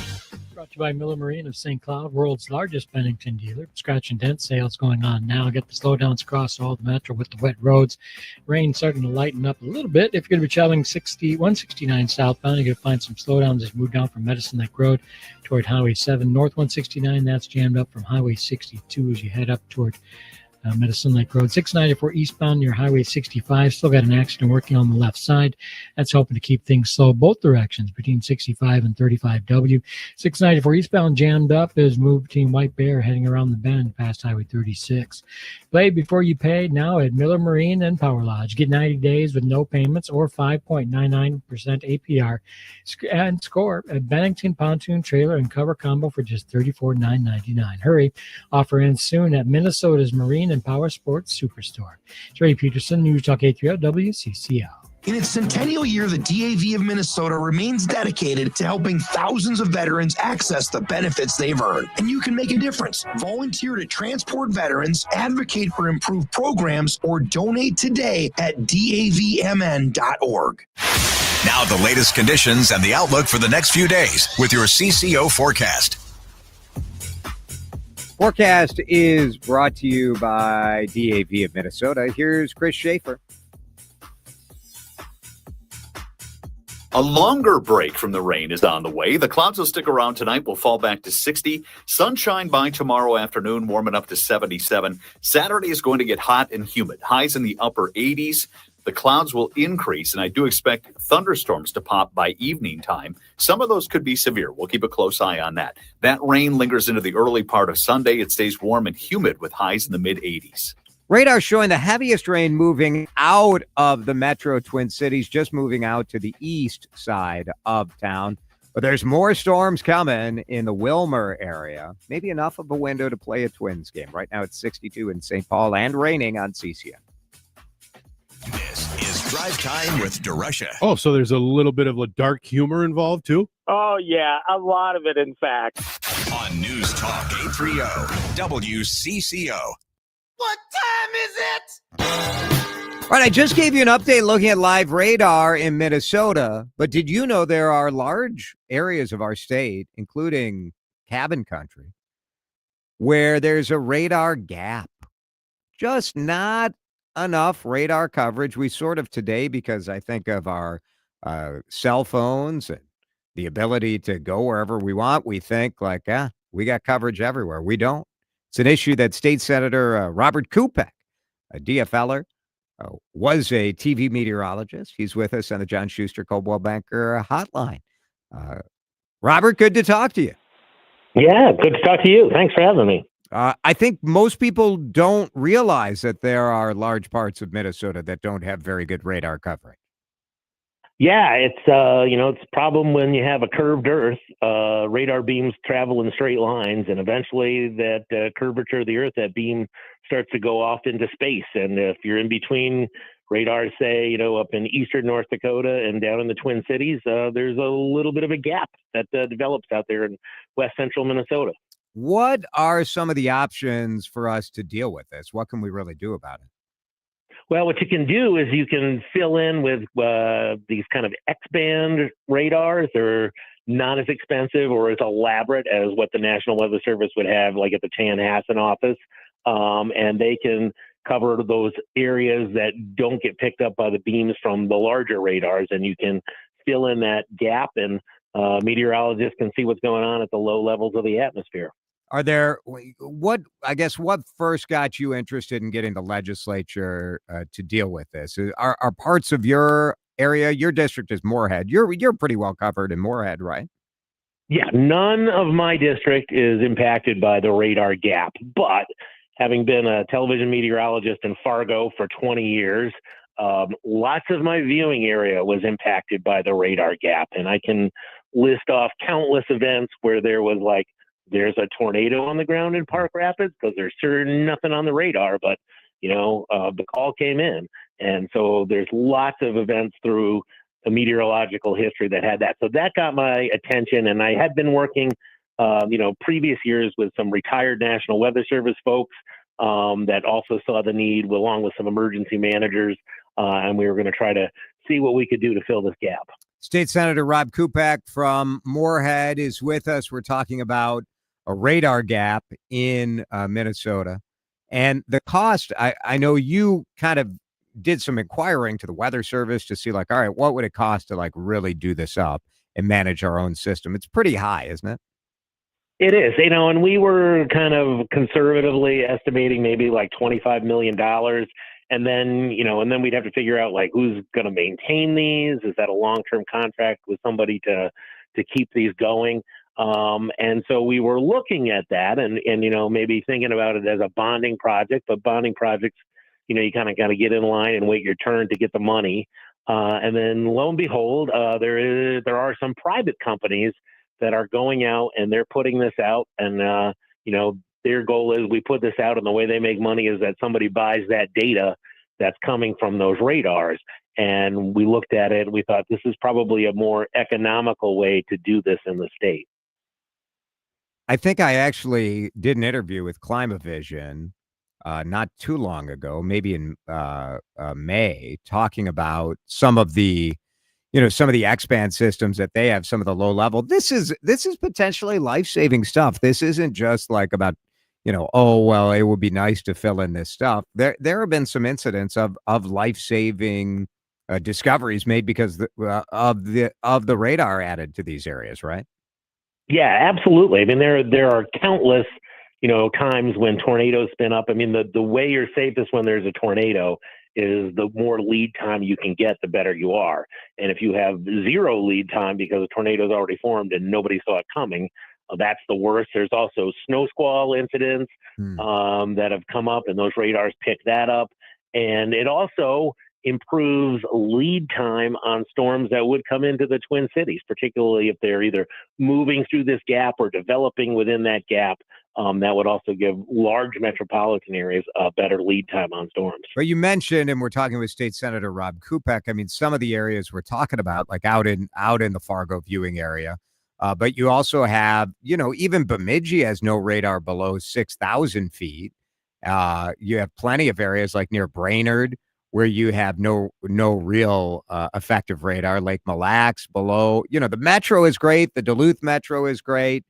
Brought to you by Miller Marine of St. Cloud, world's largest Bennington dealer. Scratch and dent sales going on now. Get the slowdowns across all the metro with the wet roads. Rain starting to lighten up a little bit. If you're going to be traveling 169 southbound, you're going to find some slowdowns as you move down from Medicine Lake Road toward Highway 7. North 169, that's jammed up from Highway 62 as you head up toward Medicine Lake Road. 694 eastbound near Highway 65. Still got an accident working on the left side. That's hoping to keep things slow both directions between 65 and 35W. 694 eastbound jammed up is moved between White Bear heading around the bend past Highway 36. Play before you pay now at Miller Marine and Power Lodge. Get 90 days with no payments or 5.99% APR and score at Bennington Pontoon Trailer and Cover Combo for just $34,999. Hurry. Offer ends soon at Minnesota's Marine and Power Sports Superstore. Jerry Peterson, News Talk 830 WCCL. In its centennial year, the DAV of Minnesota remains dedicated to helping thousands of veterans access the benefits they've earned. And you can make a difference. Volunteer to transport veterans, advocate for improved programs, or donate today at davmn.org. Now the latest conditions and the outlook for the next few days with your CCO forecast. Forecast is brought to you by DAV of Minnesota. Here's Chris Schaefer. A longer break from the rain is on the way. The clouds will stick around tonight. We'll fall back to 60. Sunshine by tomorrow afternoon, warming up to 77. Saturday is going to get hot and humid. Highs in the upper 80s. The clouds will increase, and I do expect thunderstorms to pop by evening time. Some of those could be severe. We'll keep a close eye on that. That rain lingers into the early part of Sunday. It stays warm and humid with highs in the mid-80s. Radar showing the heaviest rain moving out of the metro Twin Cities, just moving out to the east side of town. But there's more storms coming in the Wilmer area. Maybe enough of a window to play a Twins game. Right now it's 62 in St. Paul and raining on CCN. This is Drive Time with DeRusha. Oh, so there's a little bit of a dark humor involved, too? Oh, yeah, a lot of it, in fact. On News Talk 830 WCCO. What time is it? All right, I just gave you an update looking at live radar in Minnesota, but did you know there are large areas of our state, including cabin country, where there's a radar gap? Just not enough radar coverage. We sort of today, because I think of our cell phones and the ability to go wherever we want, we think like, we got coverage everywhere. We don't. It's an issue that State Senator Robert Kupek, a DFLer, was a TV meteorologist. He's with us on the John Schuster Coldwell Banker hotline. Robert, good to talk to you. Yeah, good to talk to you. Thanks for having me. I think most people don't realize that there are large parts of Minnesota that don't have very good radar coverage. Yeah, it's it's a problem when you have a curved Earth. Radar beams travel in straight lines, and eventually that curvature of the Earth, that beam starts to go off into space. And if you're in between radars, say, up in eastern North Dakota and down in the Twin Cities, there's a little bit of a gap that develops out there in west central Minnesota. What are some of the options for us to deal with this? What can we really do about it? Well, what you can do is you can fill in with these kind of X-band radars. They're not as expensive or as elaborate as what the National Weather Service would have, like at the Chanhassen office. And they can cover those areas that don't get picked up by the beams from the larger radars. And you can fill in that gap, and meteorologists can see what's going on at the low levels of the atmosphere. Are there, what first got you interested in getting the legislature to deal with this? Are parts of your area, your district is Moorhead. You're pretty well covered in Moorhead, right? Yeah, none of my district is impacted by the radar gap, but having been a television meteorologist in Fargo for 20 years, lots of my viewing area was impacted by the radar gap. And I can list off countless events where there was there's a tornado on the ground in Park Rapids because there's sure nothing on the radar, but the call came in. And so there's lots of events through the meteorological history that had that. So that got my attention. And I had been working, previous years with some retired National Weather Service folks that also saw the need, along with some emergency managers. And we were going to try to see what we could do to fill this gap. State Senator Rob Kupek from Moorhead is with us. We're talking about a radar gap in Minnesota. And the cost, I know you kind of did some inquiring to the Weather Service to see all right, what would it cost to really do this up and manage our own system? It's pretty high, isn't it? It is, and we were kind of conservatively estimating maybe like $25 million. And then, and then we'd have to figure out like who's going to maintain these. Is that a long-term contract with somebody to keep these going? And so we were looking at that and maybe thinking about it as a bonding project, but bonding projects, you kind of got to get in line and wait your turn to get the money. And then lo and behold, there are some private companies that are going out and they're putting this out and, their goal is we put this out and the way they make money is that somebody buys that data that's coming from those radars. And we looked at it and we thought this is probably a more economical way to do this in the state. I think I actually did an interview with Climavision not too long ago, maybe in May, talking about some of the X-band systems that they have, some of the low level. This is potentially life-saving stuff. This isn't just like about, oh, well, it would be nice to fill in this stuff. There have been some incidents of life-saving discoveries made because of the radar added to these areas, right? Yeah, absolutely. I mean, there are countless, times when tornadoes spin up. I mean, the way you're safest when there's a tornado is the more lead time you can get, the better you are. And if you have zero lead time because the tornado's already formed and nobody saw it coming, that's the worst. There's also snow squall incidents that have come up, and those radars pick that up. And it also improves lead time on storms that would come into the Twin Cities, particularly if they're either moving through this gap or developing within that gap. That would also give large metropolitan areas a better lead time on storms. But you mentioned, and we're talking with State Senator Rob Kupek, I mean, some of the areas we're talking about, like out in the Fargo viewing area, but you also have, even Bemidji has no radar below 6,000 feet. You have plenty of areas like near Brainerd where you have no real effective radar. Lake Mille Lacs below, the metro is great. The Duluth metro is great.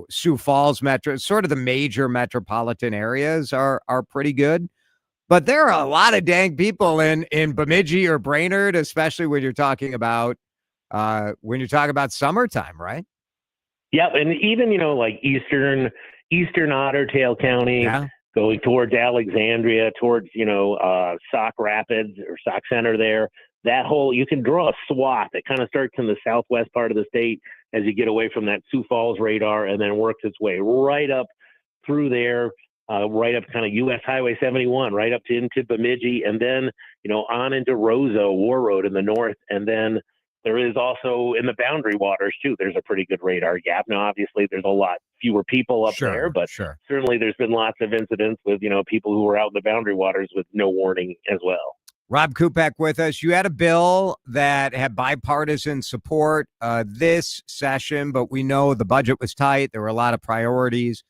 Sioux Falls metro, sort of the major metropolitan areas are pretty good. But there are a lot of dang people in Bemidji or Brainerd, especially when you're talking about summertime, right? Yeah, and even like eastern Otter Tail County, going towards Alexandria, towards Sauk Rapids or Sauk Center there. That whole, you can draw a swath that kind of starts in the southwest part of the state as you get away from that Sioux Falls radar and then works its way right up through there, right up kind of US Highway 71, right up into Bemidji, and then, on into Roseau, War Road in the north. And then there is also in the boundary waters too, there's a pretty good radar gap. Now, obviously there's a lot fewer people up there, but certainly there's been lots of incidents with, people who were out in the boundary waters with no warning as well. Rob Kupek with us. You had a bill that had bipartisan support this session, but we know the budget was tight. There were a lot of priorities.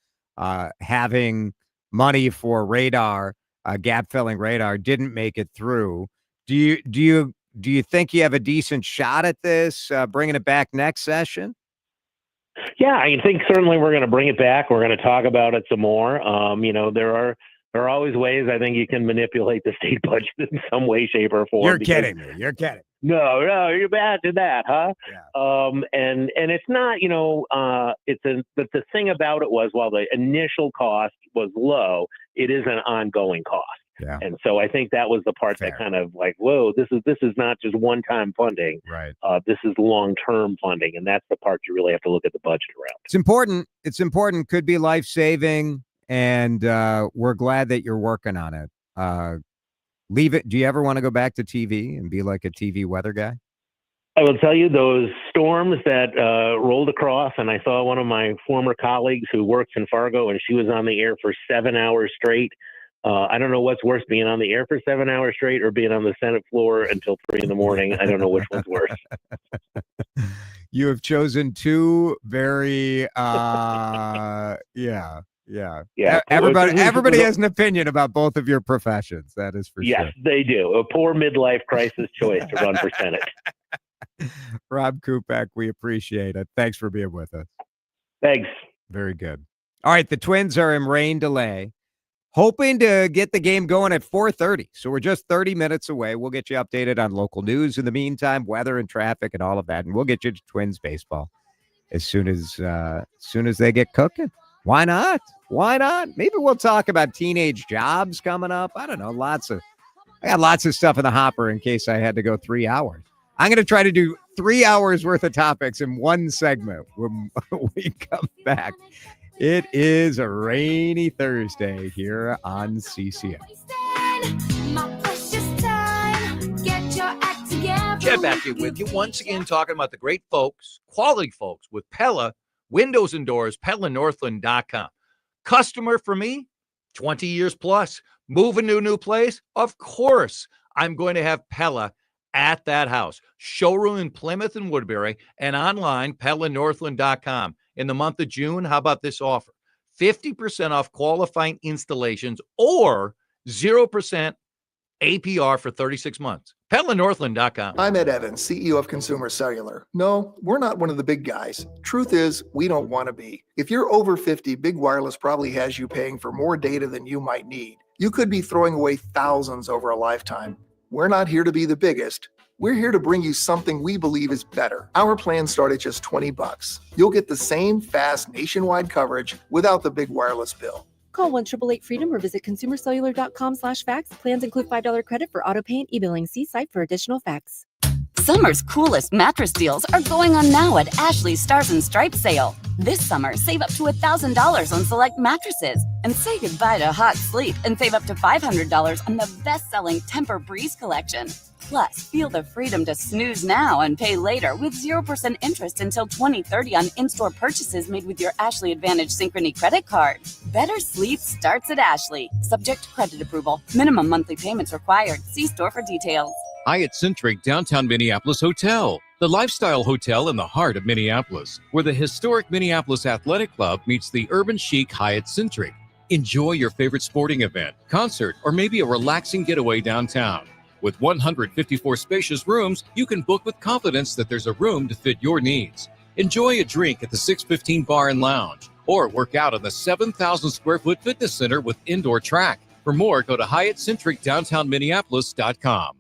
Having money for radar, gap-filling radar, didn't make it through. Do you think you have a decent shot at this, bringing it back next session? Yeah, I think certainly we're going to bring it back. We're going to talk about it some more. There are always ways I think you can manipulate the state budget in some way, shape, or form. You're kidding me. You're kidding. No, you're bad to that, huh? Yeah. And it's not, but the thing about it was, while the initial cost was low, it is an ongoing cost. Yeah. And so I think that was the part that kind of like, whoa, this is not just one-time funding. Right. This is long-term funding, and that's the part you really have to look at the budget around. It's important. It's important. Could be life-saving. And we're glad that you're working on it. Leave it. Do you ever want to go back to TV and be like a TV weather guy? I will tell you, those storms that rolled across, and I saw one of my former colleagues who works in Fargo, and she was on the air for 7 hours straight. I don't know what's worse, being on the air for 7 hours straight or being on the Senate floor until 3 a.m. I don't know which one's worse. You have chosen two very, Yeah. Everybody has an opinion about both of your professions. That is for sure. Yes, they do. A poor midlife crisis choice to run for Senate. Rob Kupek, we appreciate it. Thanks for being with us. Thanks. Very good. All right, the Twins are in rain delay, hoping to get the game going at 4:30. So we're just 30 minutes away. We'll get you updated on local news in the meantime, weather and traffic and all of that, and we'll get you to Twins baseball as soon as they get cooking. Why not? Why not? Maybe we'll talk about teenage jobs coming up. I don't know. I got lots of stuff in the hopper in case I had to go 3 hours. I'm going to try to do 3 hours worth of topics in one segment when we come back. It is a rainy Thursday here on CCO. Chad back here with you once again, talking about the great folks, quality folks with Pella Windows and Doors, PellaNorthland.com. Customer for me, 20 years plus. Moving to a new place? Of course, I'm going to have Pella at that house. Showroom in Plymouth and Woodbury, and online, PellaNorthland.com. In the month of June, how about this offer? 50% off qualifying installations or 0% APR for 36 months. PellaNorthland.com. I'm Ed Evans, CEO of Consumer Cellular. No, we're not one of the big guys. Truth is, we don't want to be. If you're over 50, Big Wireless probably has you paying for more data than you might need. You could be throwing away thousands over a lifetime. We're not here to be the biggest. We're here to bring you something we believe is better. Our plans start at just $20. You'll get the same fast nationwide coverage without the big wireless bill. Call 1-888-FREEDOM or visit consumercellular.com/facts. Plans include $5 credit for auto pay and e-billing. See site for additional facts. Summer's coolest mattress deals are going on now at Ashley's Stars and Stripes sale. This summer, save up to $1,000 on select mattresses and say goodbye to hot sleep and save up to $500 on the best-selling Tempur-Breeze collection. Plus, feel the freedom to snooze now and pay later with 0% interest until 2030 on in-store purchases made with your Ashley Advantage Synchrony credit card. Better sleep starts at Ashley. Subject to credit approval. Minimum monthly payments required. See store for details. Hyatt Centric Downtown Minneapolis Hotel, the lifestyle hotel in the heart of Minneapolis, where the historic Minneapolis Athletic Club meets the urban chic Hyatt Centric. Enjoy your favorite sporting event, concert, or maybe a relaxing getaway downtown. With 154 spacious rooms, you can book with confidence that there's a room to fit your needs. Enjoy a drink at the 615 Bar and Lounge, or work out in the 7,000 square foot fitness center with indoor track. For more, go to HyattCentricDowntownMinneapolis.com.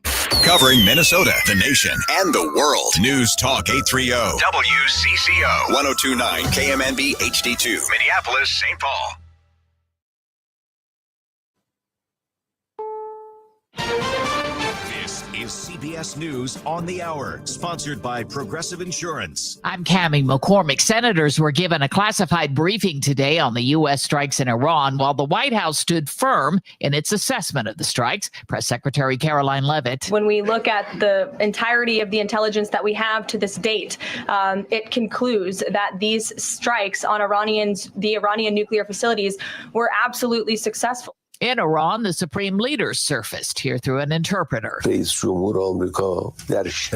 Covering Minnesota, the nation, and the world. News Talk 830 WCCO 1029 KMNB HD2 Minneapolis, St. Paul. This is CBS News on the Hour, sponsored by Progressive Insurance. I'm Cammie McCormick. Senators were given a classified briefing today on the U.S. strikes in Iran, while the White House stood firm in its assessment of the strikes. Press Secretary Caroline Leavitt. When we look at the entirety of the intelligence that we have to this date, it concludes that these strikes on the Iranian nuclear facilities were absolutely successful. In Iran, the supreme leaders surfaced here through an interpreter. The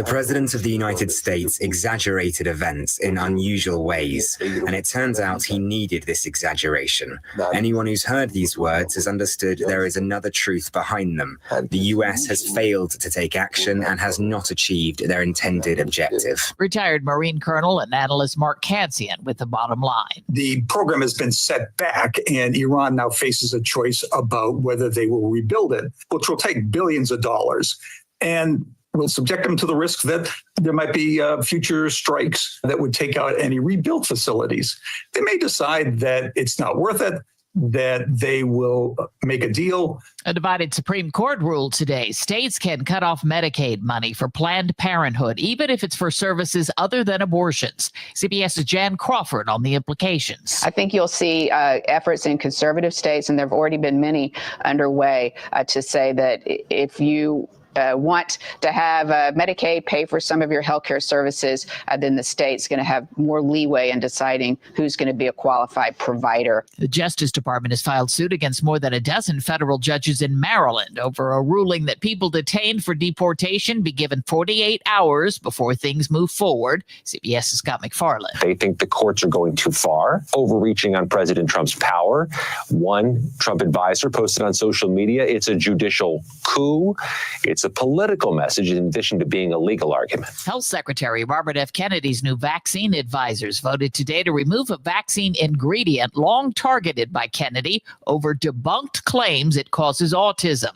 President of the United States exaggerated events in unusual ways, and it turns out he needed this exaggeration. Anyone who's heard these words has understood there is another truth behind them. The U.S. has failed to take action and has not achieved their intended objective. Retired Marine Colonel and analyst Mark Kansian with the bottom line. The program has been set back, and Iran now faces a choice about whether they will rebuild it, which will take billions of dollars and will subject them to the risk that there might be future strikes that would take out any rebuilt facilities. They may decide that it's not worth it, that they will make a deal. A divided Supreme Court ruled today. States can cut off Medicaid money for Planned Parenthood, even if it's for services other than abortions. CBS's Jan Crawford on the implications. I think you'll see efforts in conservative states, and there have already been many underway, to say that if you want to have Medicaid pay for some of your healthcare services, then the state's going to have more leeway in deciding who's going to be a qualified provider. The Justice Department has filed suit against more than a dozen federal judges in Maryland over a ruling that people detained for deportation be given 48 hours before things move forward. CBS's Scott McFarland. They think the courts are going too far, overreaching on President Trump's power. One Trump advisor posted on social media, it's a judicial coup. It's It's a political message in addition to being a legal argument. Health Secretary Robert F. Kennedy's new vaccine advisors voted today to remove a vaccine ingredient long targeted by Kennedy over debunked claims it causes autism.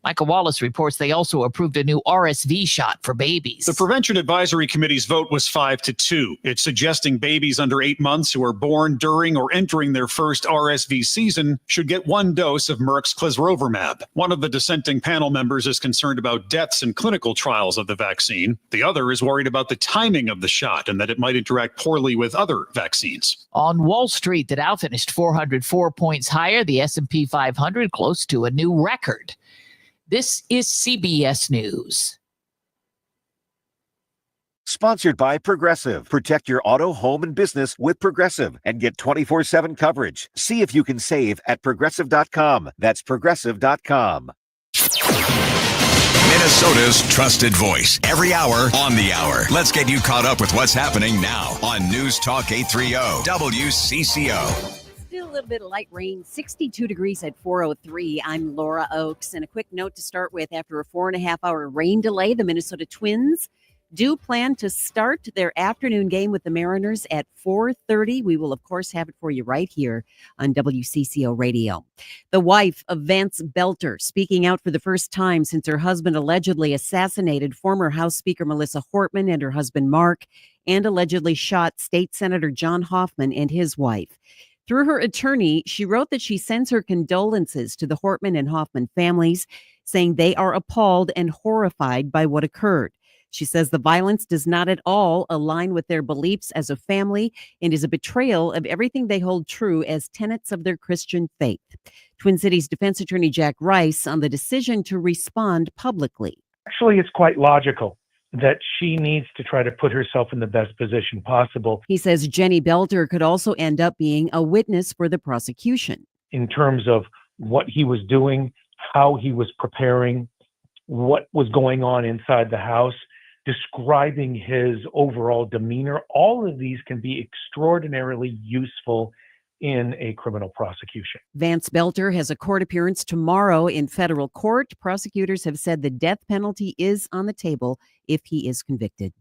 Michael Wallace reports they also approved a new RSV shot for babies. The Prevention Advisory Committee's vote was 5-2. It's suggesting babies under 8 months who are born during or entering their first RSV season should get 1 dose of Merck's clesrovimab. One of the dissenting panel members is concerned about deaths in clinical trials of the vaccine. The other is worried about the timing of the shot and that it might interact poorly with other vaccines. On Wall Street, the Dow finished 404 points higher, the S&P 500 close to a new record. This is CBS News. Sponsored by Progressive. Protect your auto, home, and business with Progressive and get 24/7 coverage. See if you can save at Progressive.com. That's Progressive.com. Minnesota's trusted voice. Every hour on the hour. Let's get you caught up with what's happening now on News Talk 830 WCCO. Still a little bit of light rain, 62 degrees at 4:03. I'm Laura Oakes. And a quick note to start with. After a 4.5-hour rain delay, the Minnesota Twins do plan to start their afternoon game with the Mariners at 4:30. We will, of course, have it for you right here on WCCO Radio. The wife of Vance Belter speaking out for the first time since her husband allegedly assassinated former House Speaker Melissa Hortman and her husband Mark, and allegedly shot State Senator John Hoffman and his wife. Through her attorney, she wrote that she sends her condolences to the Hortman and Hoffman families, saying they are appalled and horrified by what occurred. She says the violence does not at all align with their beliefs as a family and is a betrayal of everything they hold true as tenets of their Christian faith. Twin Cities defense attorney Jack Rice on the decision to respond publicly. Actually, it's quite logical that she needs to try to put herself in the best position possible. He says Jenny Belter could also end up being a witness for the prosecution. In terms of what he was doing, how he was preparing, what was going on inside the house, describing his overall demeanor, all of these can be extraordinarily useful in a criminal prosecution. Vance Belter has a court appearance tomorrow in federal court. Prosecutors have said the death penalty is on the table if he is convicted.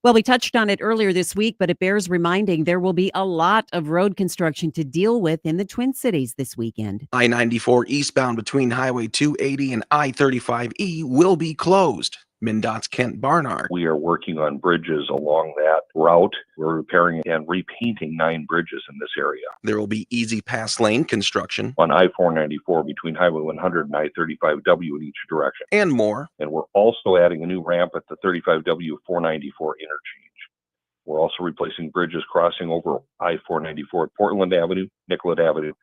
Well, we touched on it earlier this week, but it bears reminding there will be a lot of road construction to deal with in the Twin Cities this weekend. I-94 eastbound between Highway 280 and I-35E will be closed. MnDOT's Kent Barnard. We are working on bridges along that route. We're repairing and repainting 9 bridges in this area. There will be easy pass lane construction on I-494 between Highway 100 and I-35W in each direction. And more. And we're also adding a new ramp at the 35W 494 interchange. We're also replacing bridges crossing over I-494 at Portland Avenue, Nicollet Avenue,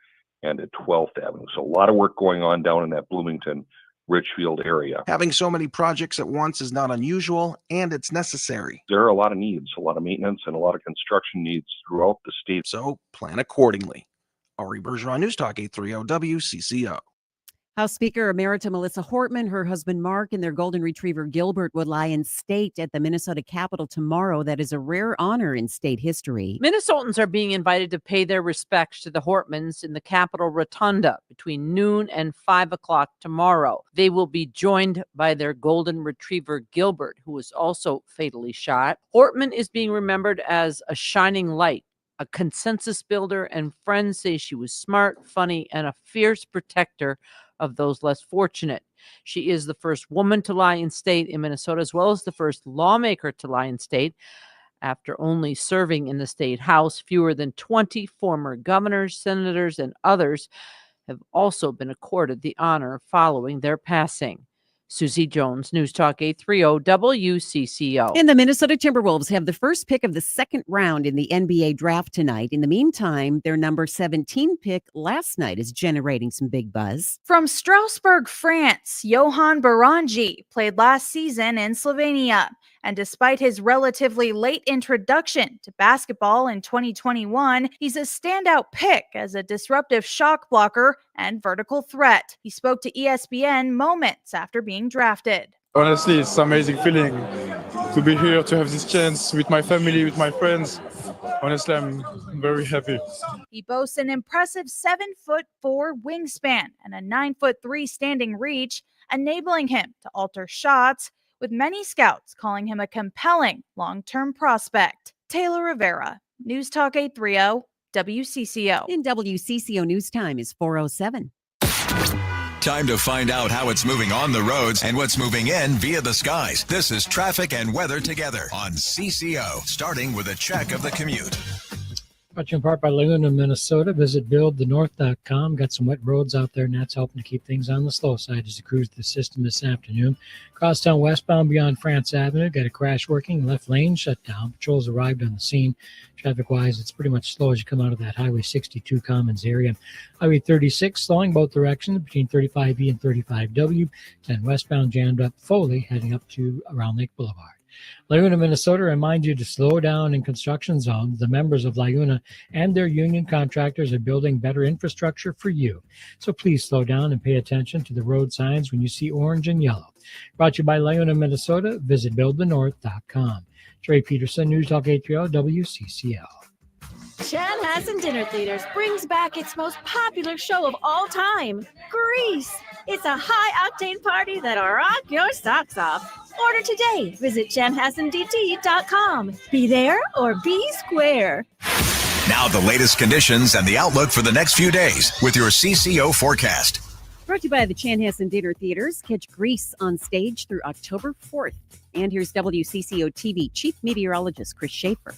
and at 12th Avenue. So a lot of work going on down in that Bloomington Richfield area. Having so many projects at once is not unusual, and it's necessary. There are a lot of needs, a lot of maintenance, and a lot of construction needs throughout the state. So plan accordingly. Ari Bergeron, News Talk 830 WCCO. House Speaker Emerita Melissa Hortman, her husband Mark, and their golden retriever Gilbert will lie in state at the Minnesota Capitol tomorrow. That is a rare honor in state history. Minnesotans are being invited to pay their respects to the Hortmans in the Capitol Rotunda between noon and 5 o'clock tomorrow. They will be joined by their golden retriever Gilbert, who was also fatally shot. Hortman is being remembered as a shining light, a consensus builder, and friends say she was smart, funny, and a fierce protector of those less fortunate. She is the first woman to lie in state in Minnesota, as well as the first lawmaker to lie in state. After only serving in the state house, fewer than 20 former governors, senators, and others have also been accorded the honor following their passing. Susie Jones, News Talk 830 WCCO. And the Minnesota Timberwolves have the first pick of the second round in the NBA draft tonight. In the meantime, their number 17 pick last night is generating some big buzz. From Strasbourg, France, Johan Baranji played last season in Slovenia. And despite his relatively late introduction to basketball in 2021, he's a standout pick as a disruptive shot blocker and vertical threat. He spoke to ESPN moments after being drafted. Honestly, it's an amazing feeling to be here, to have this chance with my family, with my friends. Honestly, I'm very happy. He boasts an impressive 7'4" wingspan and a 9'3" standing reach. enabling him to alter shots, with many scouts calling him a compelling long-term prospect. Taylor Rivera, News Talk 830, WCCO. In WCCO News Time is 4:07. Time to find out how it's moving on the roads and what's moving in via the skies. This is traffic and weather together on CCO, starting with a check of the commute. Brought to you in part by Laguna, Minnesota. Visit buildthenorth.com. Got some wet roads out there, and that's helping to keep things on the slow side as you cruise the system this afternoon. Crosstown westbound beyond France Avenue. Got a crash working. Left lane shut down. Patrols arrived on the scene. Traffic-wise, it's pretty much slow as you come out of that Highway 62 Commons area. Highway 36 slowing both directions between 35E and 35W. 10 westbound jammed up. Foley heading up to around Lake Boulevard. Laguna, Minnesota reminds you to slow down in construction zones. The members of Laguna and their union contractors are building better infrastructure for you. So please slow down and pay attention to the road signs when you see orange and yellow. Brought to you by Laguna, Minnesota. Visit buildthenorth.com. Trey Peterson, News Talk 830 WCCO. Chanhassen Dinner Theaters brings back its most popular show of all time, Grease. It's a high-octane party that'll rock your socks off. Order today. Visit chanhassendt.com. Be there or be square. Now the latest conditions and the outlook for the next few days with your CCO forecast. Brought to you by the Chanhassen Dinner Theaters. Catch Grease on stage through October 4th. And here's WCCO TV Chief Meteorologist Chris Schaefer.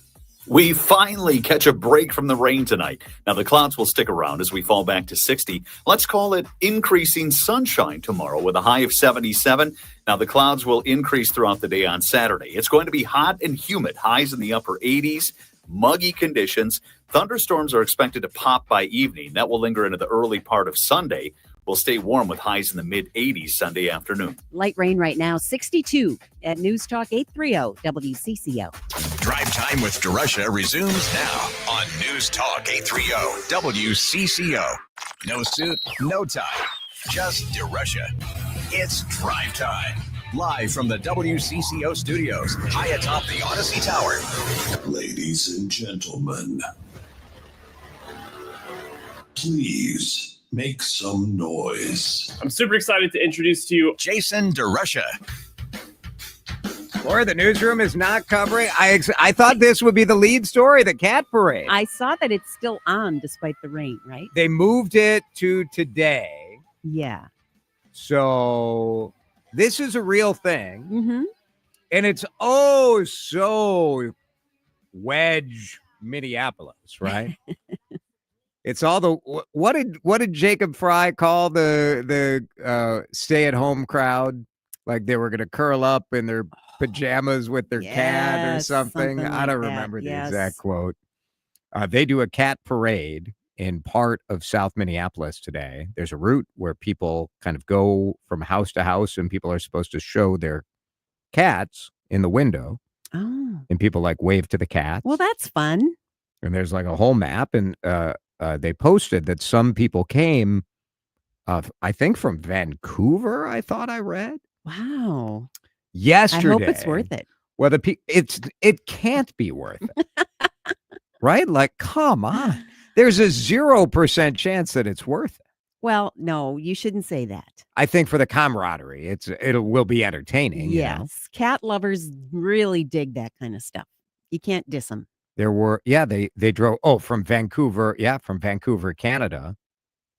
We finally catch a break from the rain tonight. Now, the clouds will stick around as we fall back to 60. Let's call it increasing sunshine tomorrow with a high of 77. Now, the clouds will increase throughout the day on Saturday. It's going to be hot and humid, highs in the upper 80s, muggy conditions. Thunderstorms are expected to pop by evening. That will linger into the early part of Sunday. We'll stay warm with highs in the mid-80s Sunday afternoon. Light rain right now, 62 at News Talk 830 WCCO. Drive Time with DeRusha resumes now on News Talk 830 WCCO. No suit, no tie, just DeRusha. It's Drive Time. Live from the WCCO studios, high atop the Odyssey Tower. Ladies and gentlemen, please make some noise. I'm super excited to introduce to you Jason DeRusha. Laura, the newsroom is not covering. I thought this would be the lead story, the cat parade. I saw that it's still on despite the rain, right? They moved it to today. Yeah. So this is a real thing. Mm-hmm. And it's so wedge Minneapolis, right? It's all the what did Jacob Fry call the stay-at-home crowd? Like they were going to curl up in their pajamas with their cat or something. I don't remember the exact quote. They do a cat parade in part of South Minneapolis today. There's a route where people kind of go from house to house, and people are supposed to show their cats in the window. Oh. And people like wave to the cats. Well, that's fun. And there's like a whole map, and they posted that some people came, I think from Vancouver, I thought I read. Wow. Yesterday. I hope it's worth it. Well, it can't be worth it. Right? Like, come on. There's a 0% chance that it's worth it. Well, no, you shouldn't say that. I think for the camaraderie, it will be entertaining. Yes. You know? Cat lovers really dig that kind of stuff. You can't diss them. There were, they drove, from Vancouver, Canada,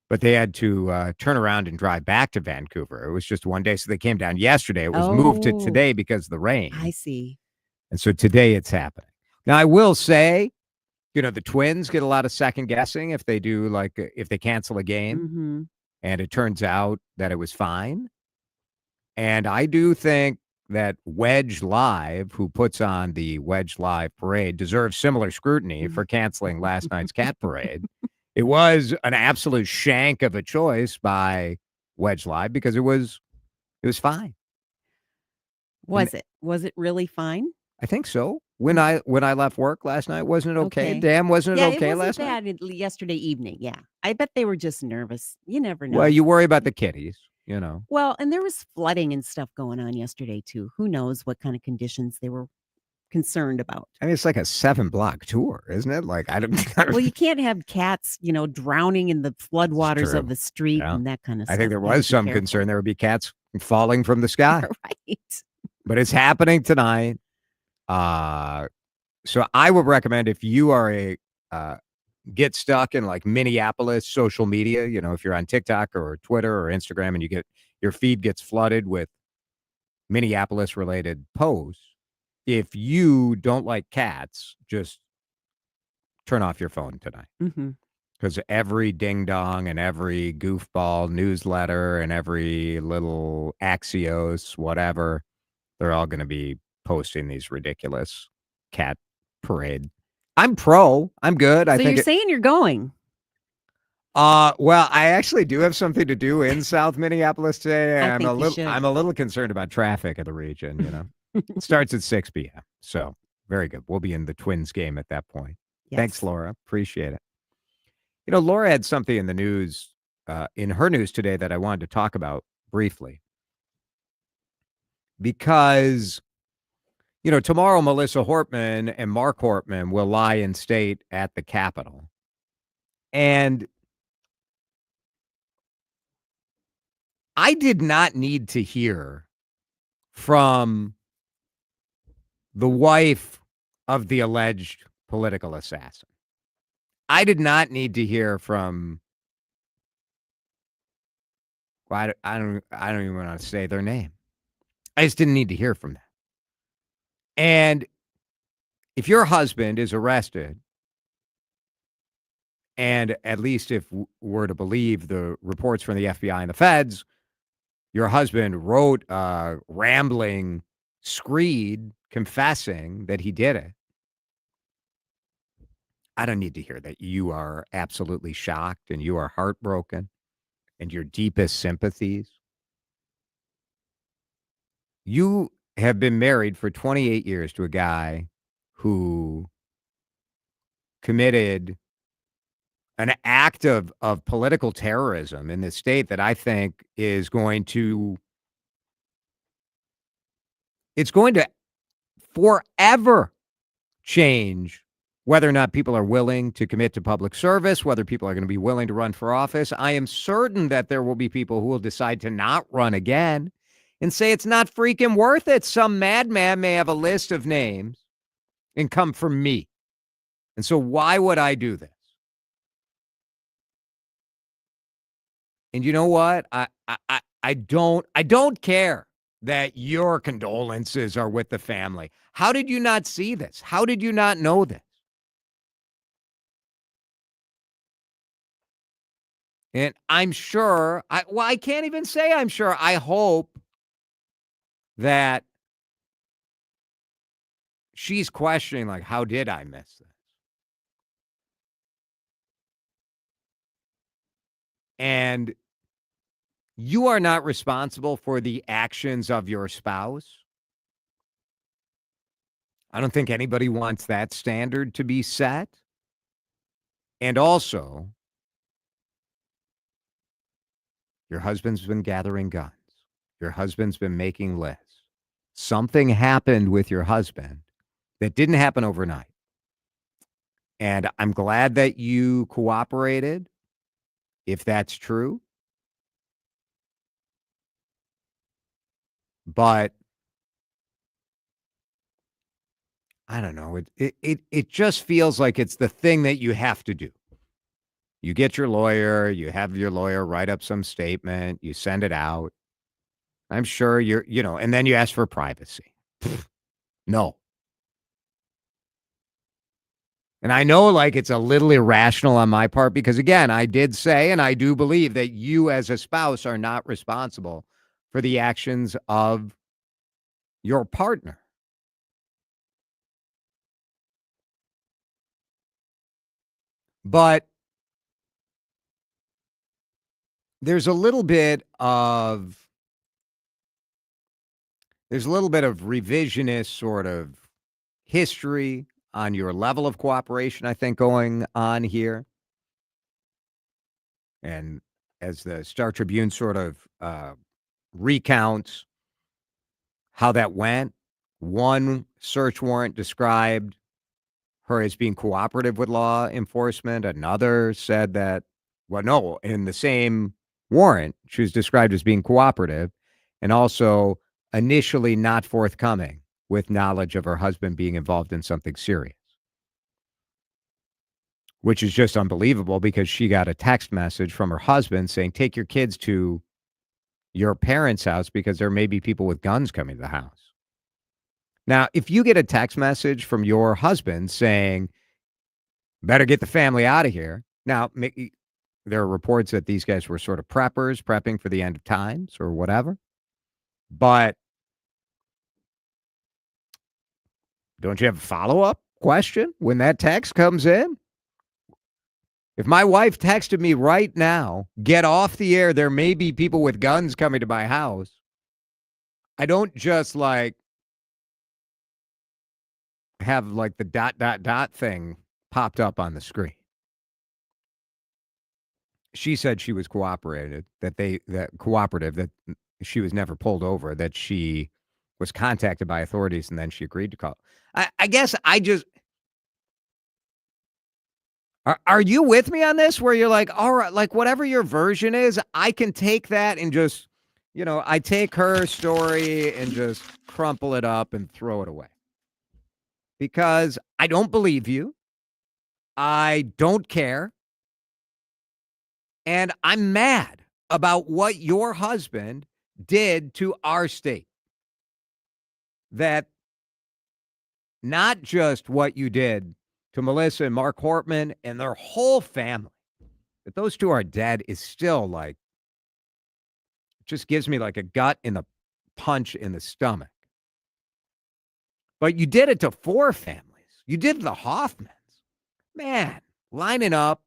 but they had to turn around and drive back to Vancouver. It was just one day. So they came down yesterday. It was moved to today because of the rain. I see. And so today it's happening. Now, I will say, the Twins get a lot of second guessing if they do, if they cancel a game. Mm-hmm. And it turns out that it was fine. And I do think that Wedge Live, who puts on the Wedge Live parade, deserves similar scrutiny for canceling last night's cat parade. It was an absolute shank of a choice by Wedge Live because it was fine. Was it really fine? I think so. When I left work last night, wasn't it okay? Dan, wasn't it okay last night? It wasn't bad yesterday evening. Yeah, I bet they were just nervous. You never know. Well, you worry about the kitties. Well, and there was flooding and stuff going on yesterday, too. Who knows what kind of conditions they were concerned about. I mean, it's like a 7-block tour, isn't it? Like, I don't. Well, you can't have cats, drowning in the floodwaters of the street and that kind of stuff. I think there was some concern there would be cats, falling from the sky. Right. But it's happening tonight. So I would recommend, if you are a get stuck in like Minneapolis social media, if you're on TikTok or Twitter or Instagram and your feed gets flooded with Minneapolis related posts, if you don't like cats, just turn off your phone tonight. Mm-hmm. Because every ding dong and every goofball newsletter and every little Axios, whatever, they're all going to be posting these ridiculous cat parade. I'm pro. I'm good. So you're saying you're going? Well, I actually do have something to do in South Minneapolis today. I think you should. I'm a little concerned about traffic in the region. It starts at 6 p.m. So very good. We'll be in the Twins game at that point. Yes. Thanks, Laura. Appreciate it. Laura had something in the news, in her news today, that I wanted to talk about briefly. Because, tomorrow Melissa Hortman and Mark Hortman will lie in state at the Capitol. And I did not need to hear from the wife of the alleged political assassin. I did not need to hear from, I don't even want to say their name. I just didn't need to hear from them. And if your husband is arrested, and at least if we're to believe the reports from the FBI and the feds, your husband wrote a rambling screed confessing that he did it, I don't need to hear that you are absolutely shocked and you are heartbroken and your deepest sympathies. You have been married for 28 years to a guy who committed an act of political terrorism in this state that I think is going to forever change whether or not people are willing to commit to public service, whether people are going to be willing to run for office. I am certain that there will be people who will decide to not run again and say it's not freaking worth it. Some madman may have a list of names and come for me. And so why would I do this? And you know what? I don't care that your condolences are with the family. How did you not see this? How did you not know this? And I'm sure, I can't even say I'm sure. I hope that she's questioning, like, how did I miss this? And you are not responsible for the actions of your spouse. I don't think anybody wants that standard to be set. And also, your husband's been gathering guns. Your husband's been making lists. Something happened with your husband that didn't happen overnight. And I'm glad that you cooperated, if that's true. But I don't know. It just feels like it's the thing that you have to do. You get your lawyer, you have your lawyer write up some statement, you send it out. I'm sure and then you ask for privacy. No. And I know, like, it's a little irrational on my part because, again, I did say, and I do believe that you as a spouse are not responsible for the actions of your partner. But there's a little bit of revisionist sort of history on your level of cooperation, I think, going on here. And as the Star Tribune sort of recounts how that went, one search warrant described her as being cooperative with law enforcement. Another said that, well, no, in the same warrant, she was described as being cooperative. and also initially not forthcoming with knowledge of her husband being involved in something serious, which is just unbelievable because she got a text message from her husband saying, take your kids to your parents' house because there may be people with guns coming to the house. Now, if you get a text message from your husband saying, better get the family out of here. Now, there are reports that these guys were sort of preppers, prepping for the end of times or whatever. But don't you have a follow-up question when that text comes in? If my wife texted me right now, get off the air, there may be people with guns coming to my house, I don't just have the ... thing popped up on the screen. She said she was cooperative, that she was never pulled over, that she was contacted by authorities, and then she agreed to call. I guess I just... Are you with me on this? Where you're like, all right, like whatever your version is, I can take that and just, I take her story and just crumple it up and throw it away. Because I don't believe you. I don't care. And I'm mad about what your husband did to our state. That not just what you did to Melissa and Mark Hortman and their whole family, that those two are dead is still just gives me like a gut in the punch in the stomach. But you did it to 4 families. You did the Hoffmans. Man, lining up,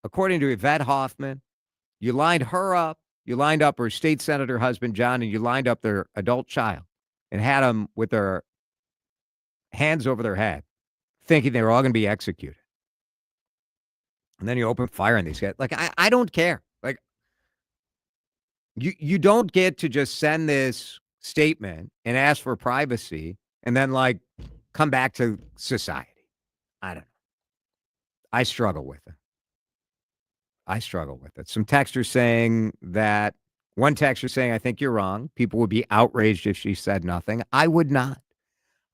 according to Yvette Hoffman, you lined her up, you lined up her state senator husband, John, and you lined up their adult child and had them with their hands over their head, thinking they were all going to be executed. And then you open fire on these guys. Like, I don't care. Like, you don't get to just send this statement and ask for privacy and then, come back to society. I don't know. I struggle with it. Some texters saying that, one texter saying, I think you're wrong. People would be outraged if she said nothing. I would not.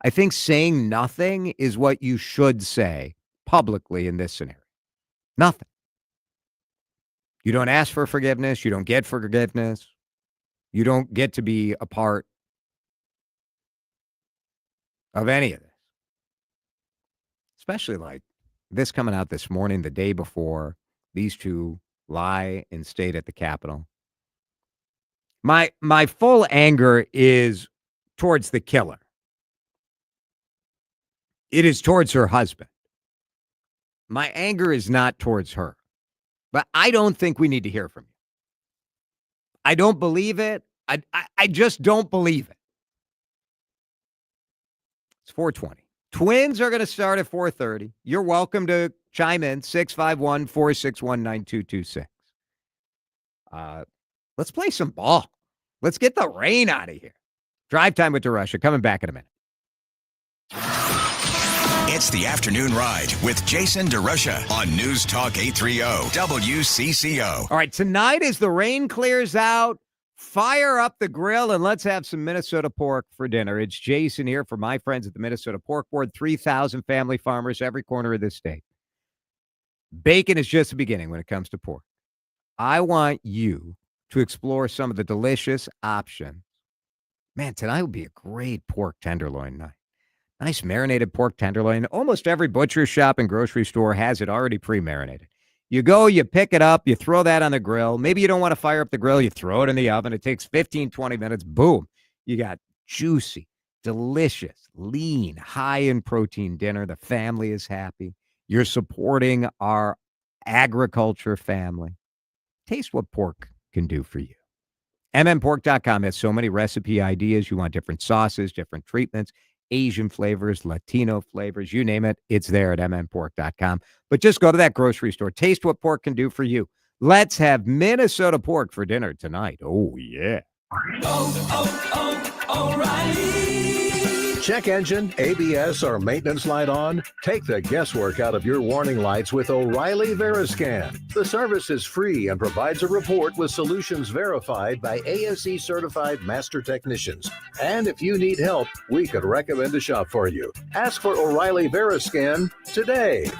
I think saying nothing is what you should say publicly in this scenario. Nothing. You don't ask for forgiveness. You don't get forgiveness. You don't get to be a part of any of this. Especially this coming out this morning, the day before these two lie and state at the Capitol. My full anger is towards the killer. It is towards her husband. My anger is not towards her. But I don't think we need to hear from you. I don't believe it. I just don't believe it. It's 4:20. Twins are going to start at 4:30. You're welcome to chime in, 651-461-9226. Let's play some ball. Let's get the rain out of here. Drive Time with DeRusha. Coming back in a minute. It's the afternoon ride with Jason DeRusha on News Talk 830 WCCO. All right, tonight as the rain clears out, fire up the grill and let's have some Minnesota pork for dinner. It's Jason here for my friends at the Minnesota Pork Board, 3,000 family farmers every corner of this state. Bacon is just the beginning when it comes to pork. I want you to explore some of the delicious options. Man, tonight would be a great pork tenderloin night. Nice marinated pork tenderloin. Almost every butcher shop and grocery store has it already pre-marinated. You go, you pick it up, you throw that on the grill. Maybe you don't want to fire up the grill. You throw it in the oven. It takes 15, 20 minutes. Boom. You got juicy, delicious, lean, high in protein dinner. The family is happy. You're supporting our agriculture family. Taste what pork can do for you. mmpork.com has so many recipe ideas. You want different sauces, different treatments, Asian flavors, Latino flavors, you name it, it's there at mmpork.com. But just go to that grocery store. Taste what pork can do for you. Let's have Minnesota pork for dinner tonight. Oh, yeah. O'Reilly. Check engine, ABS, or maintenance light on? Take the guesswork out of your warning lights with O'Reilly Veriscan. The service is free and provides a report with solutions verified by ASE certified master technicians. And if you need help, we could recommend a shop for you. Ask for O'Reilly Veriscan today.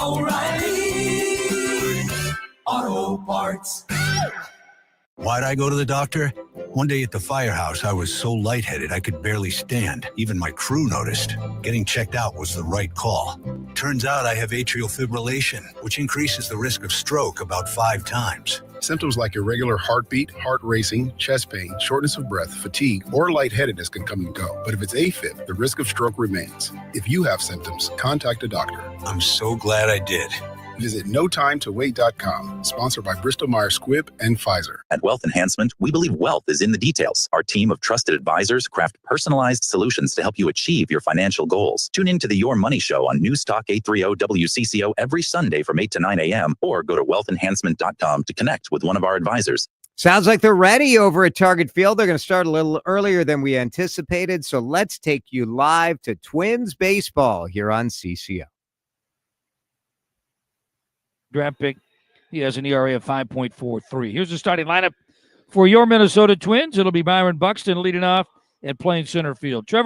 O'Reilly Auto Parts. Why'd I go to the doctor? One day at the firehouse, I was so lightheaded I could barely stand. Even my crew noticed. Getting checked out was the right call. Turns out I have atrial fibrillation, which increases the risk of stroke about 5 times. Symptoms like irregular heartbeat, heart racing, chest pain, shortness of breath, fatigue, or lightheadedness can come and go. But if it's AFib, the risk of stroke remains. If you have symptoms, contact a doctor. I'm so glad I did. Visit notimetowait.com, sponsored by Bristol-Myers Squibb and Pfizer. At Wealth Enhancement, we believe wealth is in the details. Our team of trusted advisors craft personalized solutions to help you achieve your financial goals. Tune in to the Your Money Show on News Talk 830 WCCO every Sunday from 8 to 9 a.m. or go to wealthenhancement.com to connect with one of our advisors. Sounds like they're ready over at Target Field. They're going to start a little earlier than we anticipated. So let's take you live to Twins baseball here on CCO. Draft pick. He has an ERA of 5.43. Here's the starting lineup for your Minnesota Twins. It'll be Byron Buxton leading off and playing center field. Trevor